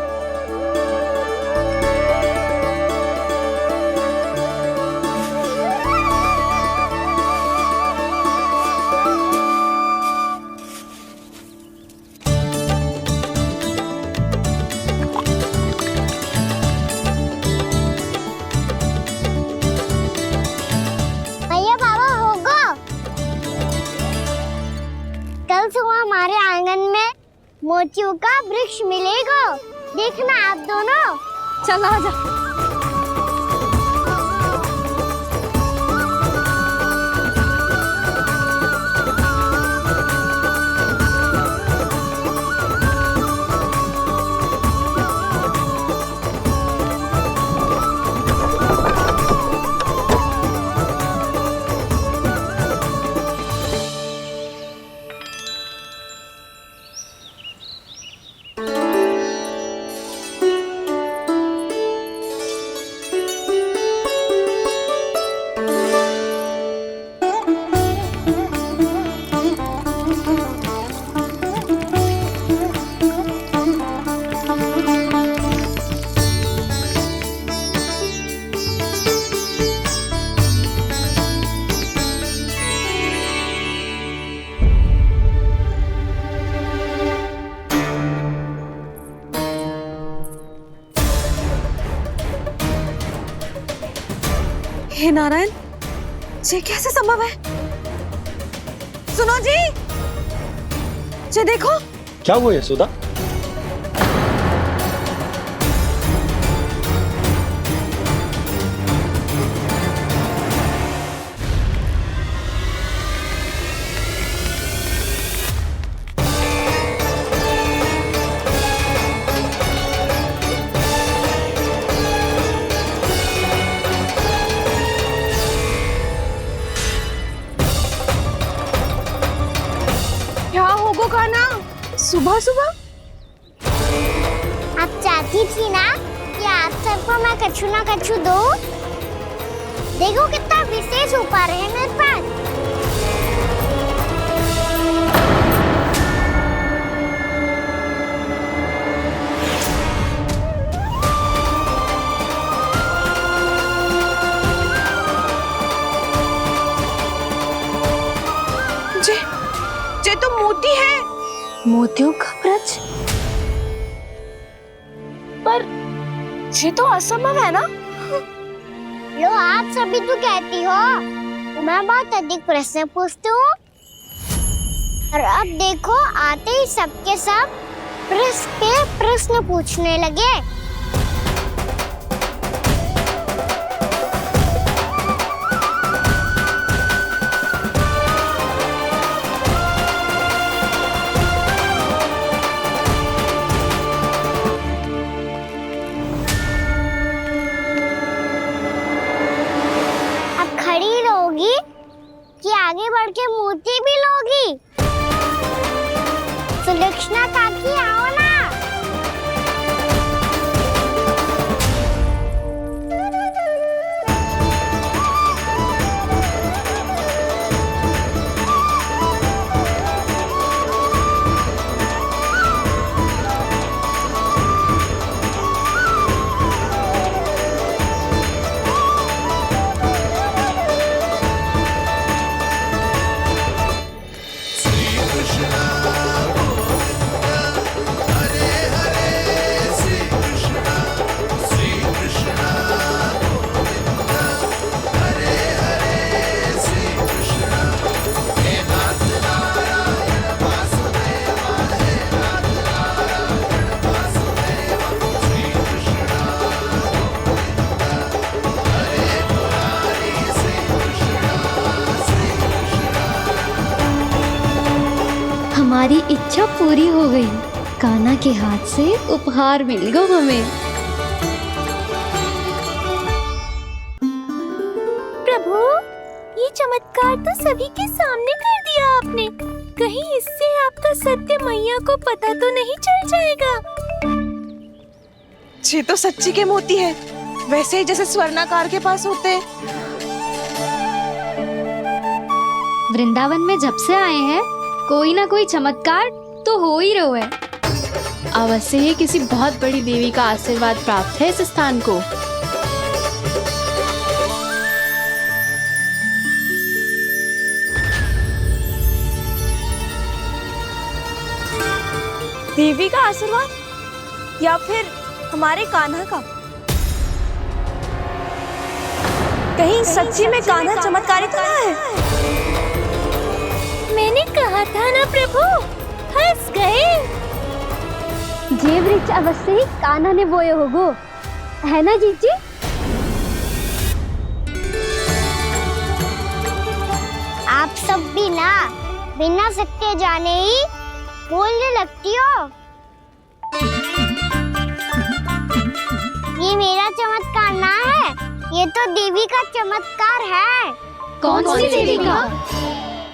हमारे आंगन में मोतियों का वृक्ष मिलेगा, देखना आप दोनों। चल आजा। हे नारायण, ये कैसे संभव है? सुनो जी, ये देखो। क्या हुआ यशोदा? सुबह सुबह? आप चाहती थी ना कि आज सबको मैं कछु ना कछु दूं। देखो कितना विशेष उपहार है मेरे पास। जे तो मोती है। मोतियों का ब्रज? पर ये तो असंभव है ना। लो आप सभी तो कहती हो मैं बहुत अधिक प्रश्न पूछती हूँ, और अब देखो आते ही सबके सब प्रश्न पे प्रश्न पूछने लगे। कि आगे बढ़ के मोती भी लोगी? सुलक्षणा काकी आओ ना। हमारी इच्छा पूरी हो गई। कान्हा के हाथ से उपहार मिल गया हमें। प्रभु, ये चमत्कार तो सभी के सामने कर दिया आपने। कहीं इससे आपका सत्य मैया को पता तो नहीं चल जाएगा? ये तो सच्ची के मोती है, वैसे ही जैसे स्वर्णाकार के पास होते हैं। वृंदावन में जब से आए हैं कोई ना कोई चमत्कार तो हो ही रहा है। अवश्य ही किसी बहुत बड़ी देवी का आशीर्वाद प्राप्त है इस स्थान को। देवी का आशीर्वाद या फिर हमारे कान्हा का? कहीं सच्ची में कान्हा चमत्कारी तो ना है? मैंने कहा था ना प्रभु, फंस गए। जे वृक्ष अवश्य ही कान्हा ने बोए होगो, है ना जीजी? आप सब भी ना बिना सत्य जाने ही बोलने लगती हो। ये मेरा चमत्कार ना है, ये तो देवी का चमत्कार है। कौन सी देवी का?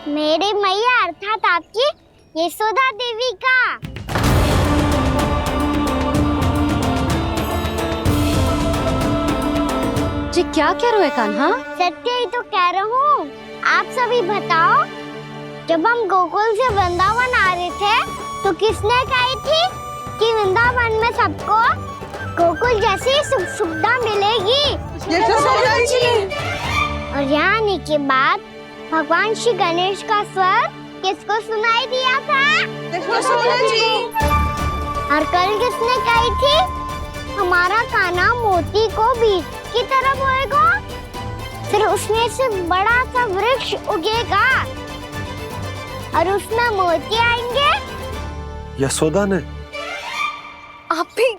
मेरे मैया अर्थात आपकी यशोदा देवी का। जी क्या कह रहे हो कान्हा? सत्य ही तो कह रहा हूँ। आप सभी बताओ, जब हम गोकुल से वृंदावन आ रहे थे तो किसने कही थी कि वृंदावन में सबको गोकुल जैसी सुख सुविधा मिलेगी? और यहाँ आने के बाद भगवान श्री गणेश का स्वर किसको सुनाई दिया था? और कल किसने कही थी हमारा कान्हा मोती को बीज की तरफ होएगा, फिर उसमें से बड़ा सा वृक्ष उगेगा और उसमें मोती आएंगे? यशोदा ने। आप भी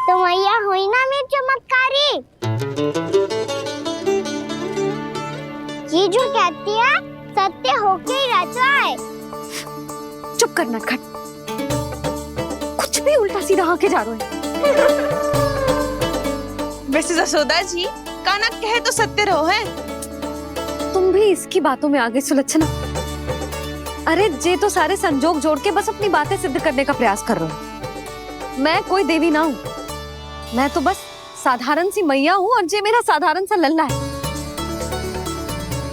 तो मैया हुई ना मेरी चमत्कारी। ये जो कहती है सत्य होके ही रहता है। चुप कर नटखट, कुछ भी उल्टा सीधा आके जा रहे हैं। वैसे यशोदा जी, कान्हा कहे तो सत्य रहो है। तुम भी इसकी बातों में आगे सुलझना। अरे जे तो सारे संजोग जोड़ के बस अपनी बातें सिद्ध करने का प्रयास कर रहे हो। मैं कोई देवी ना हूँ, मैं तो बस साधारण सी मैया हूँ और जे मेरा साधारण सा लल्ला है।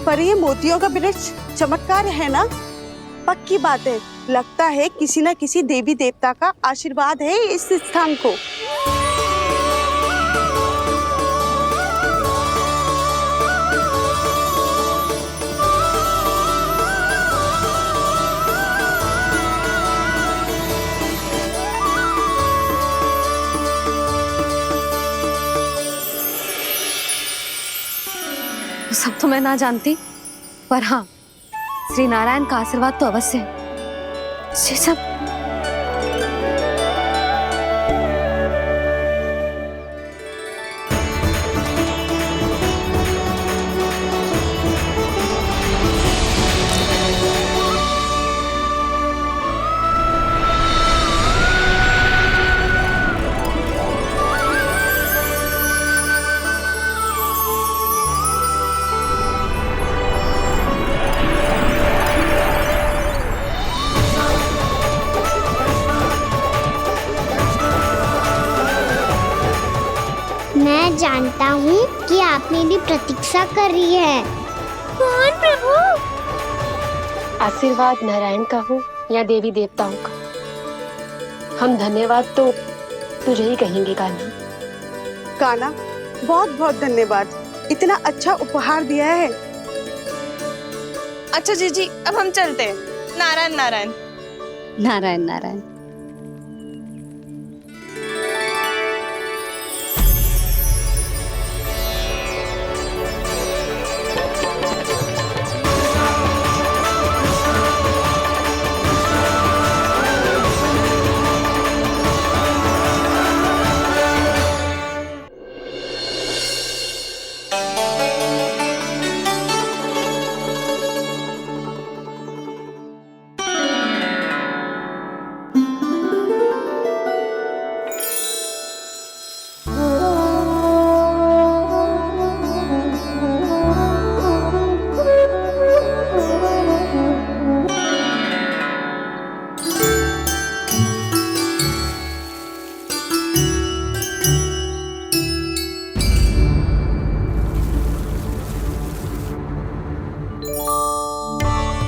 पर ये मोतियों का वृक्ष चमत्कार है ना? पक्की बात है, लगता है किसी न किसी देवी देवता का आशीर्वाद है इस स्थान को। सब तो मैं ना जानती, पर हाँ, श्री नारायण का आशीर्वाद तो अवश्य है। ये सब मैं जानता हूँ कि आप मेरी प्रतीक्षा कर रही है। कौन प्रभु? आशीर्वाद नारायण का हो या देवी देवताओं का, हम धन्यवाद तो तुझे ही कहेंगे कान्हा। कान्हा, बहुत बहुत धन्यवाद, इतना अच्छा उपहार दिया है। अच्छा जीजी, अब हम चलते हैं। नारायण नारायण। नारायण नारायण।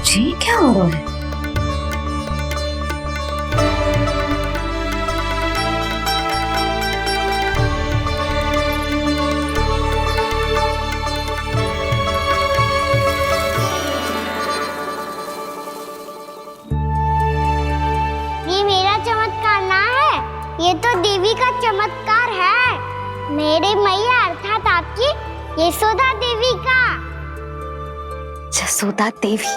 जी क्या हो रहा है? ये मेरा चमत्कार ना है, ये तो देवी का चमत्कार है। मेरे मैया अर्थात आपकी यशोदा देवी का। जसोदा देवी।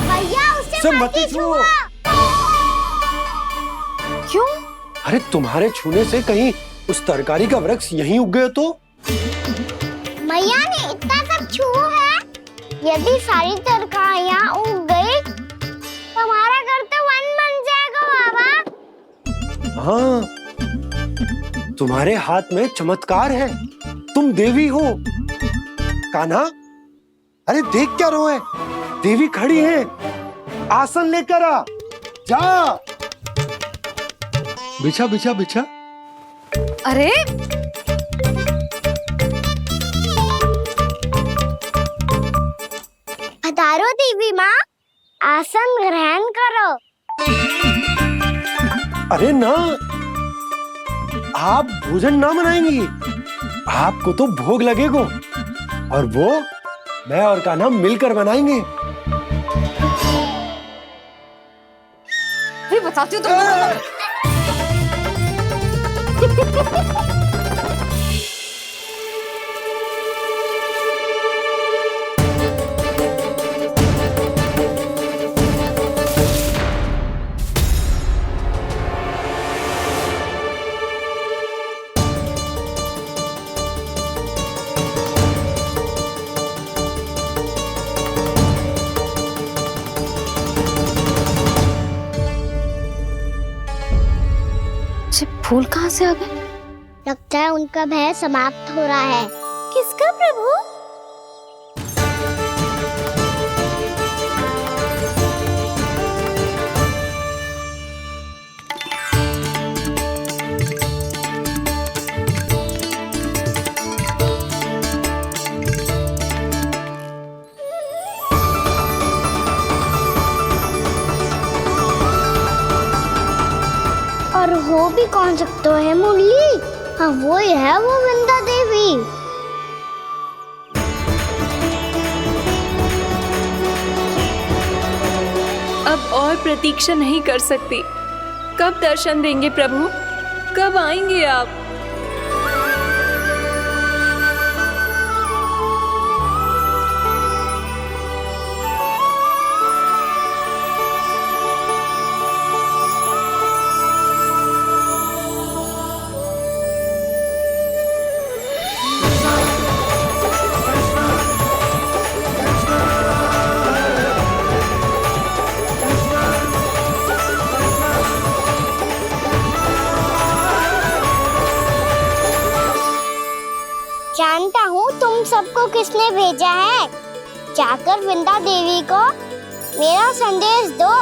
भैया उसे सब मत मत ही छुओ। छुआ। क्यों? अरे तुम्हारे छूने से कहीं उस तरकारी का वृक्ष यहीं उग गया तो? मैया ने इतना सब छुआ है, यदि सारी तरकारियां उग गई तो हमारा घर तो वन बन जाएगा बाबा। हाँ, तुम्हारे हाथ में चमत्कार है, तुम देवी हो। कान्हा, अरे देख क्या रो है, देवी खड़ी है, आसन लेकर आ, जा। बिछा बिछा बिछा। अरे पधारो देवी माँ, आसन ग्रहण करो। अरे ना, आप भोजन ना मनाएंगी, आपको तो भोग लगेगा और वो मैं और कान्हा मिलकर बनाएंगे। भी बताती हूँ तुमको। फूल कहाँ से आ गए? लगता है उनका भय समाप्त हो रहा है। किसका प्रभु? और हो भी कौन सकता है मुरली? हाँ वो ही है, वो वृंदा देवी। अब और प्रतीक्षा नहीं कर सकती। कब दर्शन देंगे प्रभु? कब आएंगे आप? जानता हूँ तुम सबको किसने भेजा है। जाकर वृंदा देवी को मेरा संदेश दो।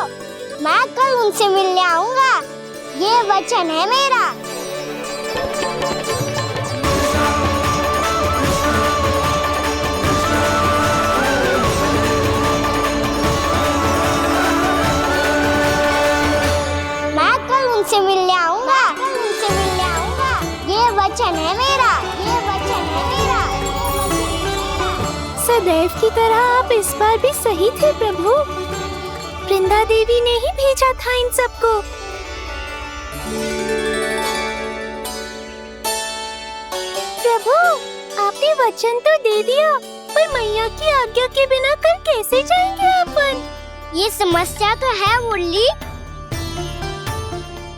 मैं कल उनसे मिलने आऊंगा, ये वचन है मेरा। मैं कल उनसे मिलने आऊंगा, ये वचन है मेरा, ये वचन है मेरा। सदैव की तरह आप इस बार भी सही थे प्रभु। वृंदा देवी ने ही भेजा था इन सबको। प्रभु, आपने वचन तो दे दिया, पर मैया की आज्ञा के बिना कल कैसे जाएंगे अपन? ये समस्या तो है मुरली,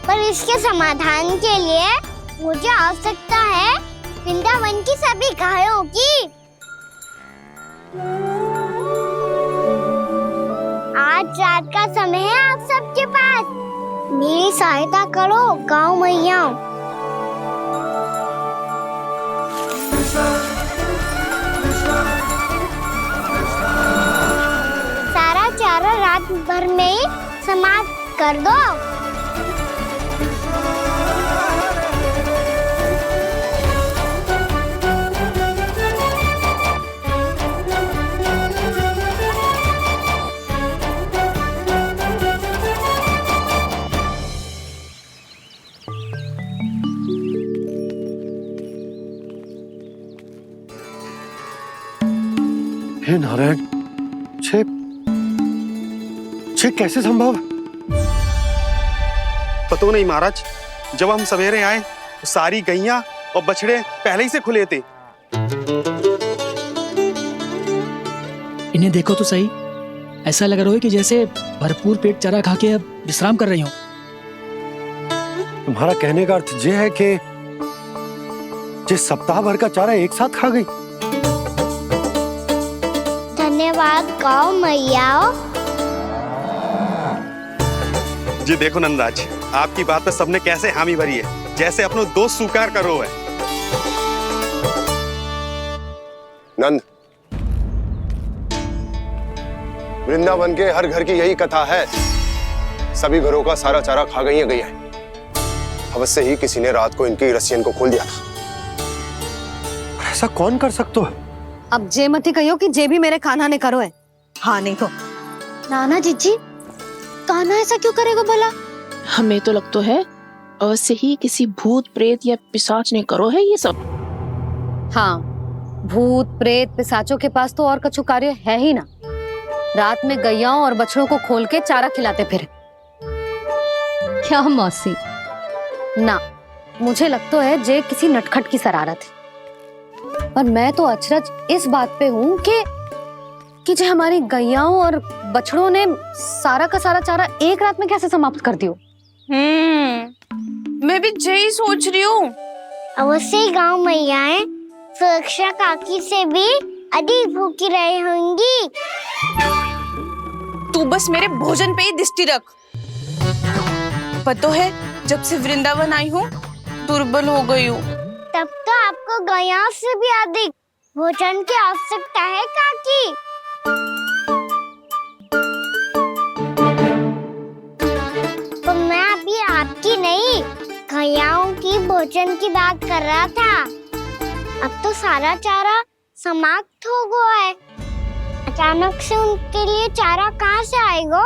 पर इसके समाधान के लिए मुझे आवश्यकता है वृंदावन की सभी गायों की। आज रात का समय है आप सबके पास। मेरी सहायता करो गाँव मैया। सारा चारा रात भर में ही समाप्त कर दो। हे नारायण, छे कैसे संभव? पता नहीं महाराज, जब हम सवेरे आए तो सारी गैया और बछड़े पहले ही से खुले थे। इन्हें देखो तो सही, ऐसा लग रहा है कि जैसे भरपूर पेट चारा खा के अब विश्राम कर रही हो। तुम्हारा कहने का अर्थ ये है कि जिस सप्ताह भर का चारा एक साथ खा गई। धन्यवाद गाँव मैया। जी देखो नंदराज, आपकी बात पर सबने कैसे हामी भरी है, जैसे अपनो दोस्त स्वीकार करो है। नंद, वृंदावन के हर घर की यही कथा है। सभी घरों का सारा चारा खा गई है। अवश्य ही किसी ने रात को इनकी रस्सियन को खोल दिया था। ऐसा कौन कर सकता है? अब जे मती कहियो कि जे भी मेरे कान्हा ने करो है। हाँ नहीं तो नाना जीजी, कान्हा ऐसा क्यों करेगा भला? हमें तो लगता है अवश्य ही किसी भूत प्रेत या पिशाच ने करो है ये सब। हाँ, भूत प्रेत पिशाचों के पास तो और कछु कार्य है ही ना। रात में गैयाओं और बछड़ों को खोल के चारा खिलाते फिर। क्या मौसी? ना, मुझे लगता है जे किसी नटखट की शरारत है। पर मैं तो अचरज इस बात पे हूँ कि जो हमारी गैयाओं और बछड़ों ने सारा का सारा चारा एक रात में कैसे समाप्त कर दियो। मैं भी यही सोच रही हूँ। अवश्य गाँव मैयाएं सुरक्षा काकी से भी अधिक भूखी रही होंगी। तू बस मेरे भोजन पे ही दृष्टि रख। पता है, जब से वृंदावन आई हूँ दुर्बल हो गई हूँ। तब तो आपको गया से भी अधिक भोजन की आवश्यकता है काकी। तो मैं अभी आपकी नहीं, गयाओं की भोजन की बात कर रहा था। अब तो सारा चारा समाप्त हो गया है। अचानक से उनके लिए चारा कहाँ से आएगा?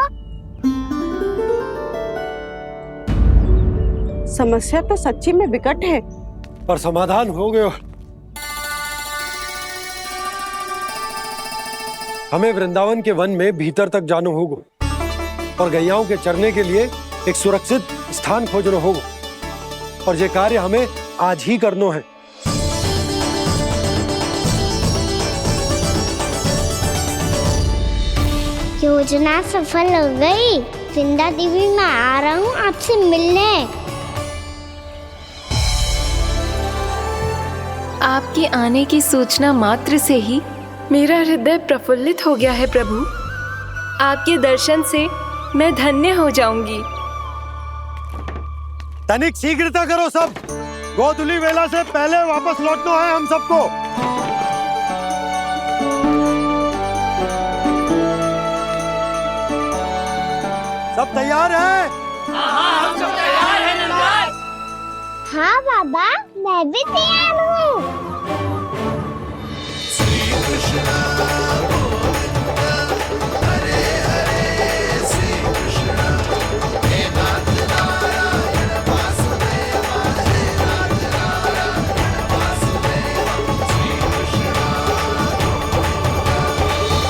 समस्या तो सच्ची में विकट है, पर समाधान हो गयो। हमें वृंदावन के वन में भीतर तक जाना होगा और गैयाओं के चरने के लिए एक सुरक्षित स्थान खोजना होगा, और ये कार्य हमें आज ही करना है। योजना सफल हो गई। वृंदा देवी, मैं आ रहा हूँ आपसे मिलने। आपके आने की सूचना मात्र से ही मेरा हृदय प्रफुल्लित हो गया है प्रभु। आपके दर्शन से मैं धन्य हो जाऊंगी। तनिक शीघ्रता करो सब, गोधुली वेला से पहले वापस लौटना है हम सबको। सब तैयार है? हाँ, हम सब तैयार हैं नंदराज। हाँ बाबा, मैं भी तैयार हूँ।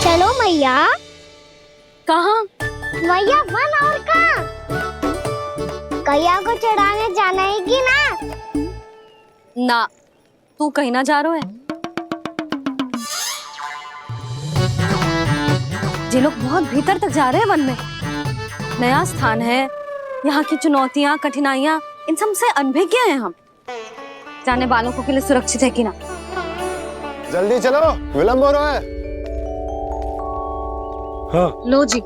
चलो मैया। कहाँ? मैया वन और कहाँ? गैया को चढ़ाने जाना है कि ना? ना, तू कहीं ना जा रहा है। ये लोग बहुत भीतर तक जा रहे हैं वन में। नया स्थान है, यहाँ की चुनौतियाँ, कठिनाइयाँ, इन सब से अनभिज्ञ हैं हम। जाने वालों के लिए सुरक्षित है कि ना? जल्दी चलो, विलंब हो रहा है। हाँ। लो जी।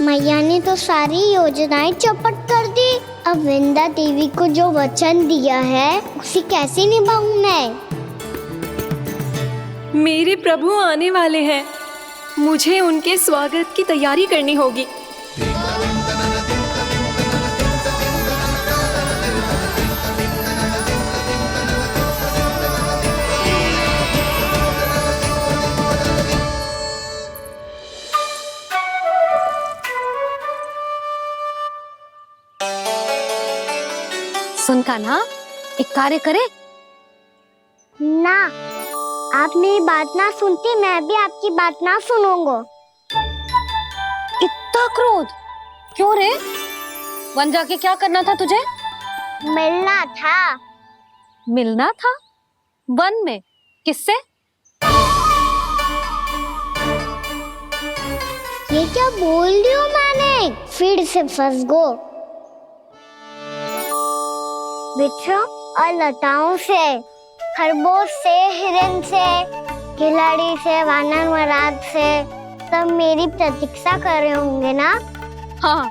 मैया ने तो सारी योजनाएं चौपट कर दी। अब वृंदा देवी को जो वचन दिया है उसे कैसे निभाऊं मैं? मेरे प्रभु आने वाले हैं, मुझे उनके स्वागत की तैयारी करनी होगी। सुन कान्हा, एक कार्य करे ना। आप मेरी बात ना सुनती, मैं भी आपकी बात ना सुनूंगा। इतना क्रोध क्यों रे? वन जाके क्या करना था तुझे? मिलना था। मिलना था? वन में? किससे? ये क्या बोल रही हूँ मैंने? फिर से फंस गो। वृक्षों और लताओं से, खरगोश से, हिरन से, खिलाड़ी से, वानर महाराज से, सब मेरी प्रतीक्षा कर रहे होंगे ना? हाँ,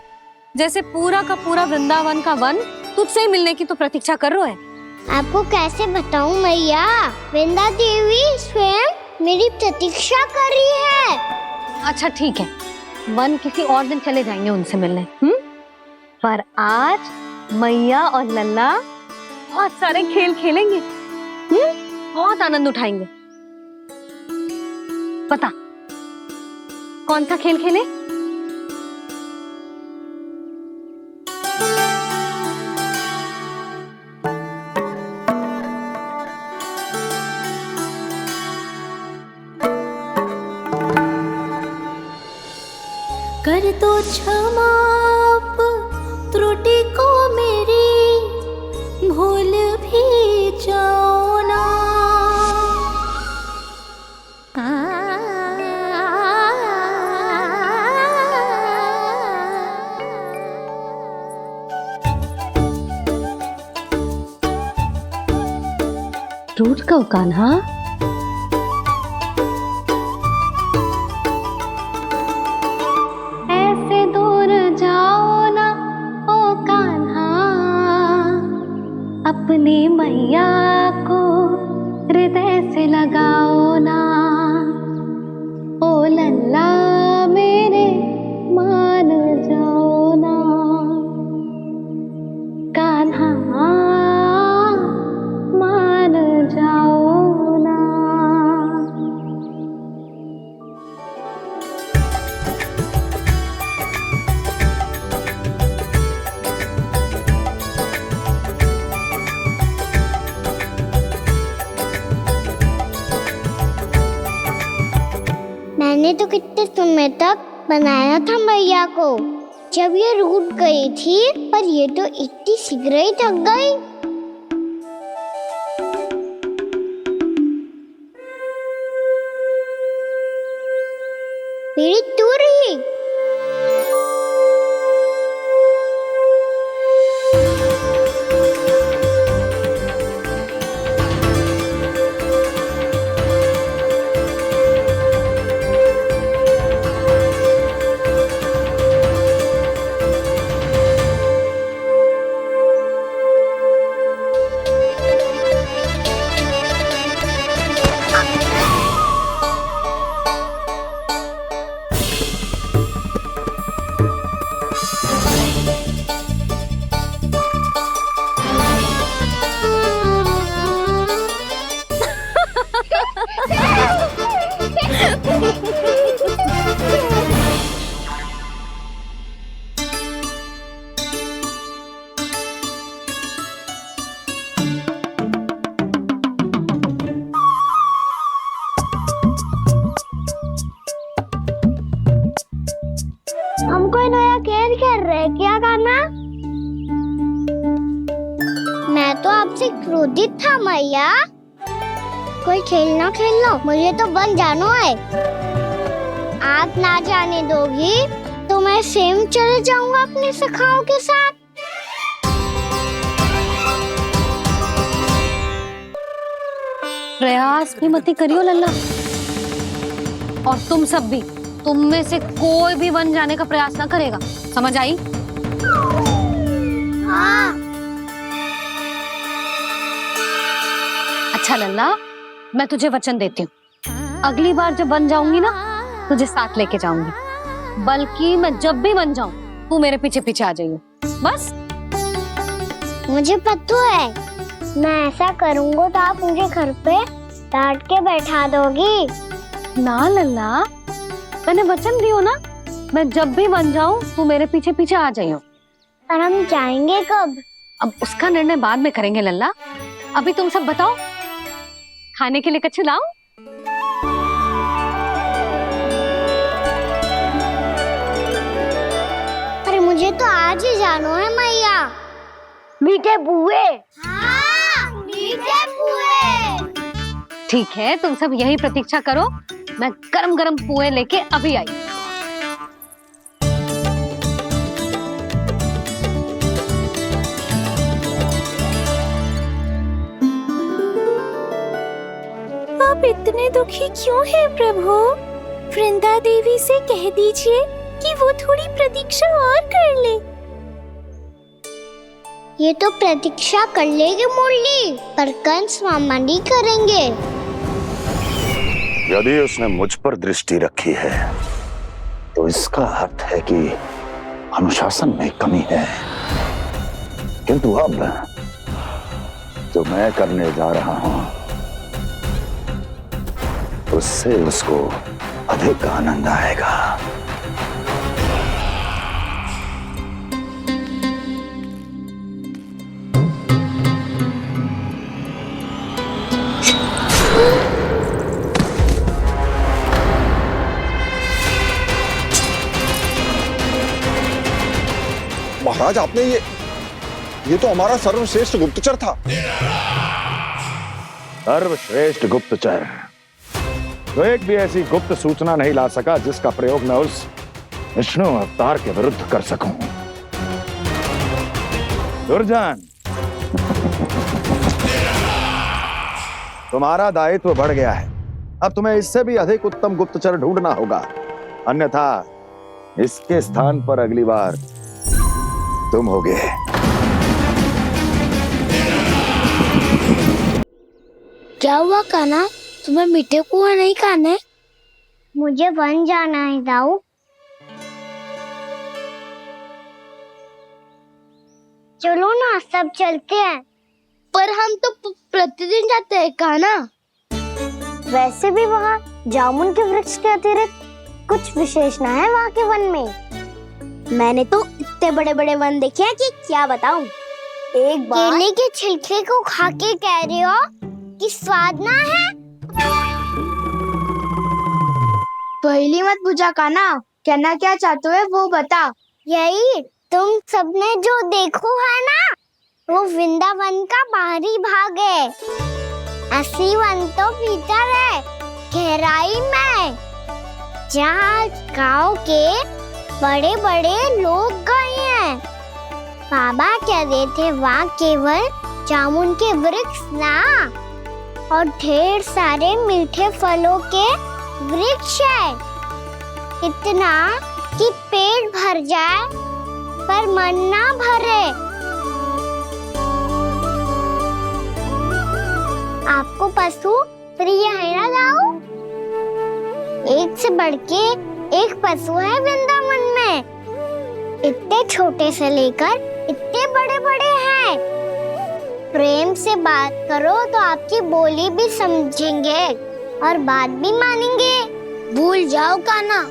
जैसे पूरा का पूरा वृंदावन का वन तुझसे ही मिलने की तो प्रतीक्षा कर रहा है। आपको कैसे बताऊं मैया? वृंदा देवी स्वयं मेरी प्रतीक्षा कर रही है। अच्छा ठीक है, वन किसी और दिन चले जाएंगे उनसे मिलने। पर आज मैया और लल्ला बहुत सारे खेल खेलेंगे। बहुत आनंद उठाएंगे। पता कौन सा खेल खेले? कर दो क्षमा त्रुटि को मेरी, भूल भी जाओ ना। टूट गो कान्हा, अपनी मैया को हृदय से लगाओ ना, ओ लल्ला मेरे मान जाओ ना, कान्हा मान जाओ ना। मैंने तो कितने समय तक बनाया था मैया को, जब ये रूठ गई थी, पर ये तो इतनी शीघ्र ही थक गई। मेरी तू रही। हम कोई नया खेल खेल रहे हैं क्या कान्हा? मैं तो आपसे क्रोधित था मैया। कोई खेलना खेल लो, मुझे तो बन जाना है। आप ना जाने दोगी तो मैं स्वयं चले जाऊंगा अपने सखाओं के साथ। प्रयास भी मत करियो लल्ला, और तुम सब भी, तुम में से कोई भी बन जाने का प्रयास ना करेगा, समझ आई? हाँ। अच्छा लल्ला, मैं तुझे वचन देती हूँ, अगली बार जब बन जाऊंगी ना, तुझे साथ लेके जाऊंगी। बल्कि मैं जब भी बन जाऊं, तू मेरे पीछे पीछे आ जाइयो, बस। मुझे पता है, मैं ऐसा करूंगा तो आप मुझे घर पे डांट के बैठा दोगी। ना लल्ला, मैंने वचन दियो ना, मैं जब भी बन जाऊं तू मेरे पीछे पीछे आ जाइयो। पर हम जाएंगे कब? अब उसका निर्णय बाद में करेंगे लल्ला। अभी तुम सब बताओ, खाने के लिए कुछ लाऊं? अरे मुझे तो आज ही जाना है मैया। मीठे बुए। हाँ, मीठे बुए। ठीक है, तुम सब यही प्रतीक्षा करो, मैं गरम गरम पुए लेके अभी आई। आप इतने दुखी क्यों हैं प्रभु? वृंदा देवी से कह दीजिए कि वो थोड़ी प्रतीक्षा और कर ले। ये तो प्रतीक्षा कर लेगी मुरली, पर कंस मामा नहीं करेंगे। यदि उसने मुझ पर दृष्टि रखी है तो इसका अर्थ है कि अनुशासन में कमी है। किंतु अब जो मैं करने जा रहा हूं उससे उसको अधिक आनंद आएगा। महाराज, आपने ये तो हमारा सर्वश्रेष्ठ गुप्तचर था। सर्वश्रेष्ठ गुप्तचर तो एक भी ऐसी गुप्त सूचना नहीं ला सका जिसका प्रयोग मैं उस विष्णु अवतार के विरुद्ध कर सकूं। दुर्जन, तुम्हारा दायित्व बढ़ गया है। अब तुम्हें इससे भी अधिक उत्तम गुप्तचर ढूंढना होगा, अन्यथा इसके स्थान पर अगली बार तुम होगे। क्या हुआ कान्हा, तुम्हें मीठे कुआं नहीं खाने? मुझे वन जाना है दाऊ। चलो ना, सब चलते हैं। पर हम तो प्रतिदिन जाते हैं कान्हा। वैसे भी वहाँ जामुन के वृक्ष के अतिरिक्त कुछ विशेष ना है वहाँ के वन में। मैंने तो इतने बड़े बड़े वन देखे हैं कि क्या बताऊं। एक बार केले के छिलके को खा के कह रहे हो कि स्वाद ना है? पहली मत पूछा कान्हा, कहना क्या चाहते हो वो बता। यही तुम सबने जो देखो है ना, वो वृंदावन का बाहरी भाग है। असली वन तो भीतर है, गहराई में, जहाँ गांव के बड़े बड़े लोग गए हैं। बाबा कह रहे थे वहाँ केवल जामुन के वृक्ष ना, और ढेर सारे मीठे फलों के वृक्ष है। इतना कि पेट भर जाए पर मन ना भरे। आपको पशु प्रिय है ना दाऊ? एक से बढ़ के एक पशु है वृंदावन में। इतने छोटे से लेकर इतने बड़े बड़े हैं। प्रेम से बात करो तो आपकी बोली भी समझेंगे और बात भी मानेंगे। भूल जाओ कान्हा,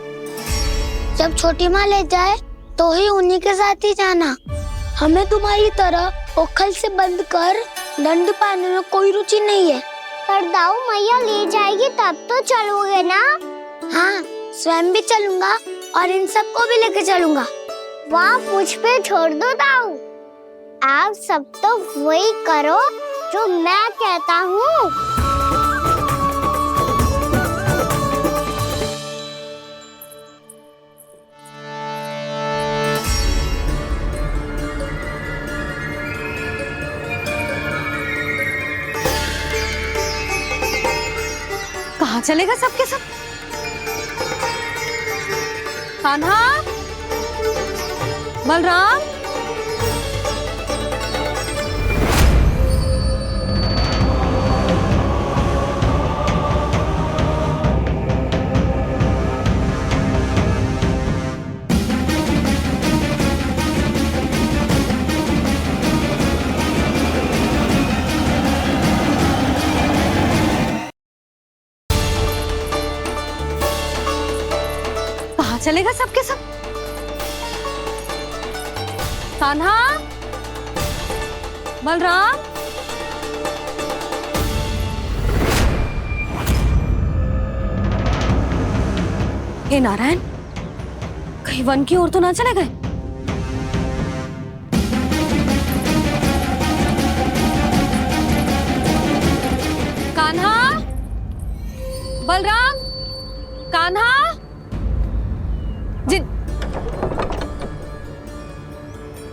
जब छोटी माँ ले जाए तो ही उन्हीं के साथ ही जाना। हमें तुम्हारी तरह ओखल से बंद कर दंड पाने में कोई रुचि नहीं है। पर दाऊ मैया ले जाएगी तब तो चलोगे ना? हाँ, स्वयं भी चलूंगा और इन सबको भी लेके चलूंगा। वाह, मुझ पे छोड़ दो दाऊ। आप सब तो वही करो जो मैं कहता हूँ। कहाँ चलेगा सबके सब? कान्हा, बलराम, कहाँ चलेगा सबके सब? कान्हा, बलराम, हे नारायण, कहीं वन की ओर तो ना चले गए? कान्हा, बलराम, कान्हा, जिन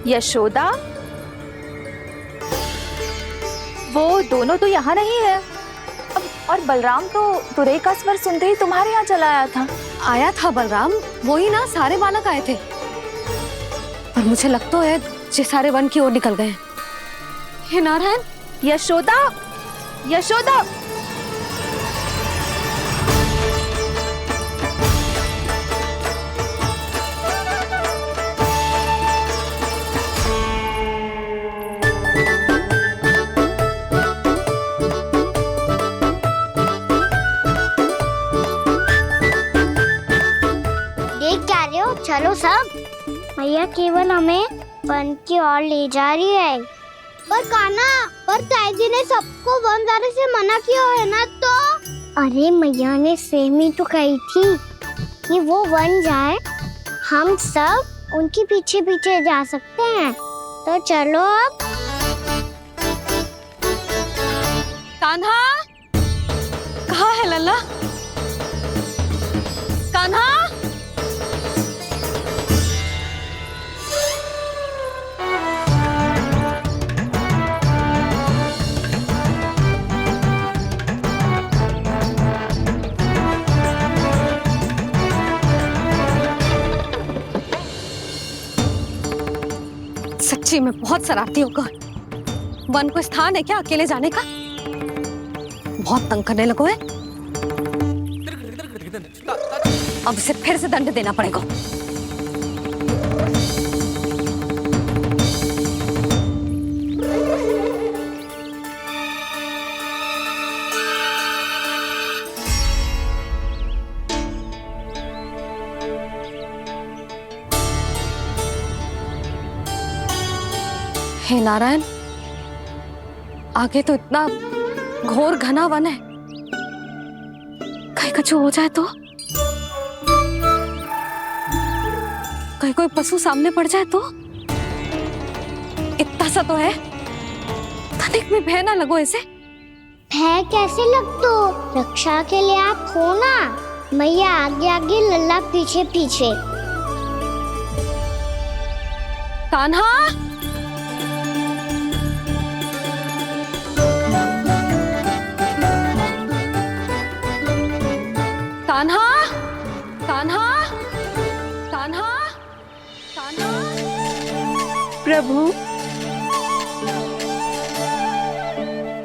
यशोदा, वो दोनों तो यहाँ नहीं है। अब और बलराम तो तुरई का स्वर सुनते ही तुम्हारे यहाँ चला आया था। आया था बलराम, वो ही ना सारे बालक आए थे। पर मुझे लगता है ये सारे वन की ओर निकल गए। हे नारायण, यशोदा, यशोदा, चलो सब, मैया केवल हमें वन की ओर ले जा रही है। पर कान्हा, पर ताईजी ने सबको वन जाने से मना किया है ना तो? अरे मैया ने सेम ही तो कही थी कि वो वन जाए, हम सब उनके पीछे पीछे जा सकते हैं। तो चलो अब। कान्हा, कहाँ है लल्ला? कान्हा, सच्ची में बहुत शरारती होगा। वन को स्थान है क्या अकेले जाने का? बहुत तंग करने लगो है। अब इसे फिर से दंड देना पड़ेगा। हे नारायण, आगे तो इतना घोर घना वन है, कहीं कुछ हो जाए तो, कहीं कोई पशु सामने पड़ जाए तो। इतना सा तो है, तनिक भी भय ना लगो इसे। भय कैसे लगतो? रक्षा के लिए आप हो ना। मैया आगे आगे, लल्ला पीछे पीछे। कान्हा, कान्हा, कान्हा, कान्हा, कान्हा। प्रभु,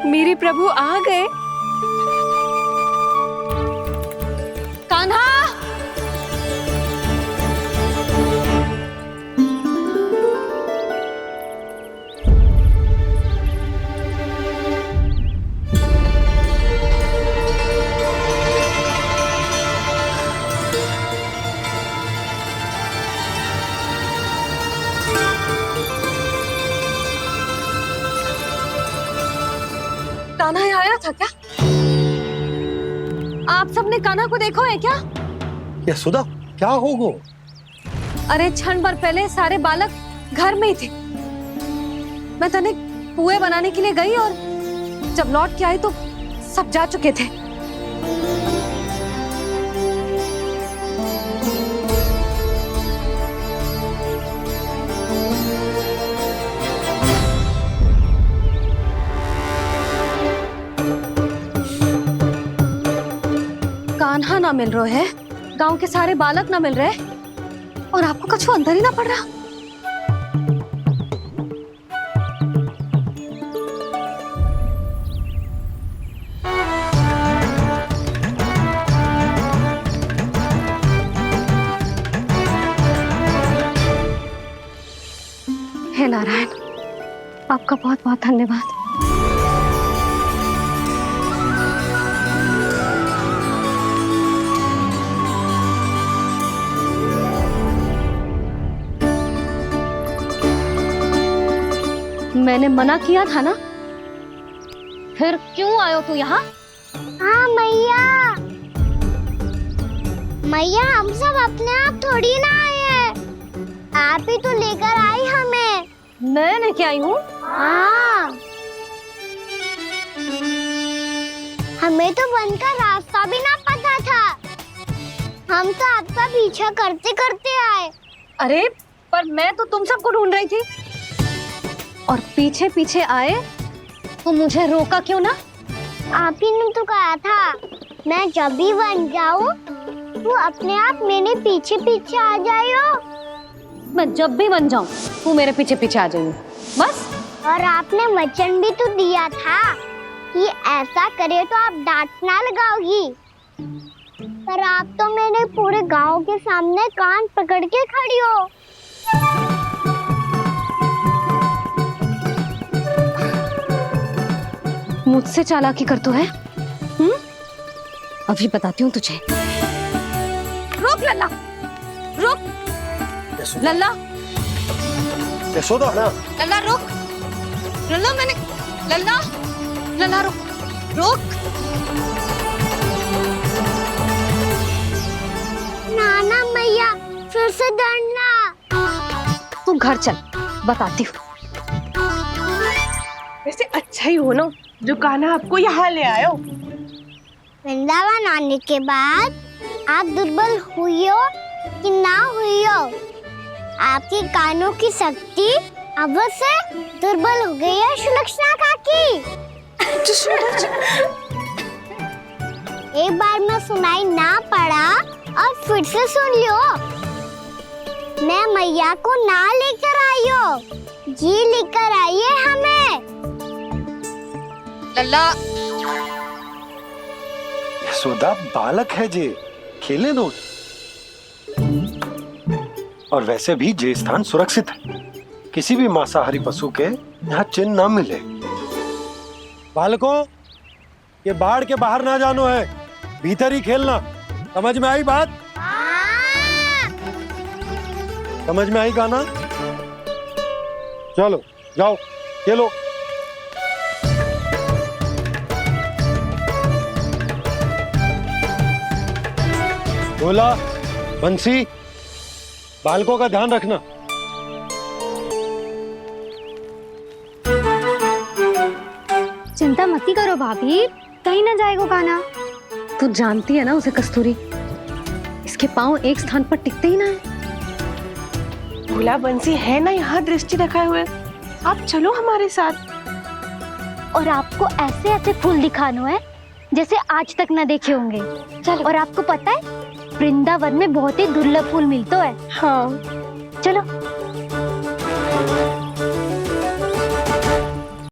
मेरे प्रभु आ गए। कान्हा, कान्हा यहाँ आया था क्या? आप सबने कान्हा को देखो है क्या? यशोदा, क्या होगो? अरे क्षण भर पहले सारे बालक घर में ही थे। मैं तनिक पुए बनाने के लिए गई और जब लौट के आई तो सब जा चुके थे। कान्हा ना मिल रहे है, गांव के सारे बालक ना मिल रहे, और आपको कछु अंदर ही ना पड़ रहा। हे नारायण, आपका बहुत बहुत धन्यवाद। मैंने मना किया था ना, फिर क्यों आयो तू यहाँ? हाँ मैया, मैया हम सब अपने आप थोड़ी ना आए हैं, आप ही तो लेकर आई हमें। मैं लेके आई हूँ? हाँ, हमें तो वन का रास्ता भी ना पता था, हम तो आपका पीछा करते करते आए। अरे पर मैं तो तुम सबको ढूंढ रही थी, और पीछे पीछे आए तो मुझे रोका क्यों ना? आप ही ने तो कहा था मैं जब भी बन जाऊं तू अपने आप मेरे पीछे पीछे आ जाइयो। मैं जब भी बन जाऊं तू मेरे पीछे पीछे आ जाइयो, बस। और आपने वचन भी तो दिया था कि ऐसा करे तो आप डांट ना लगाओगी, पर आप तो मेरे पूरे गांव के सामने कान पकड़ के खड़ी हो। मुझसे चालाकी कर तो है? अभी बताती हूँ तुझे। रुक लल्ला, रुक लल्ला, यशोदा ना, लल्ला रुक, लल्ला मैंने, लल्ला, लल्ला रुक, रुक। नाना मैया फिर से डरना। तू घर चल, बताती हूँ। वैसे अच्छा ही हो ना जो कान्हा आपको यहाँ ले आयो। वृंदावन आने के बाद आप दुर्बल हुई हो कि ना हुई हो, आपके कानों की शक्ति अब से दुर्बल हो गई है सुलक्षणा काकी। एक बार में सुनाई ना पड़ा और फिर से सुन लियो। मैं मैया को ना लेकर आई हो, जी लेकर आई है हमें। लल्ला, यशोदा बालक है जे, खेले दो। और वैसे भी जे स्थान सुरक्षित है, किसी भी मांसाहारी पशु के यहाँ चिन्ह ना मिले। बालकों, ये बाढ़ के बाहर ना जानो है, भीतर ही खेलना। समझ में आई बात? समझ में आई गाना? चलो जाओ खेलो। बोला बंसी, बालकों का ध्यान रखना। चिंता मत करो भाभी, कहीं ना जाएगा कान्हा। तू जानती है ना उसे कस्तूरी, इसके पांव एक स्थान पर टिकते ही ना है। भोला बंसी है ना यहाँ दृष्टि रखाए हुए, आप चलो हमारे साथ। और आपको ऐसे ऐसे फूल दिखानो है जैसे आज तक न देखे होंगे। चलो। और आपको पता है वृंदावन में बहुत ही दुर्लभ फूल मिलते हैं। हाँ चलो।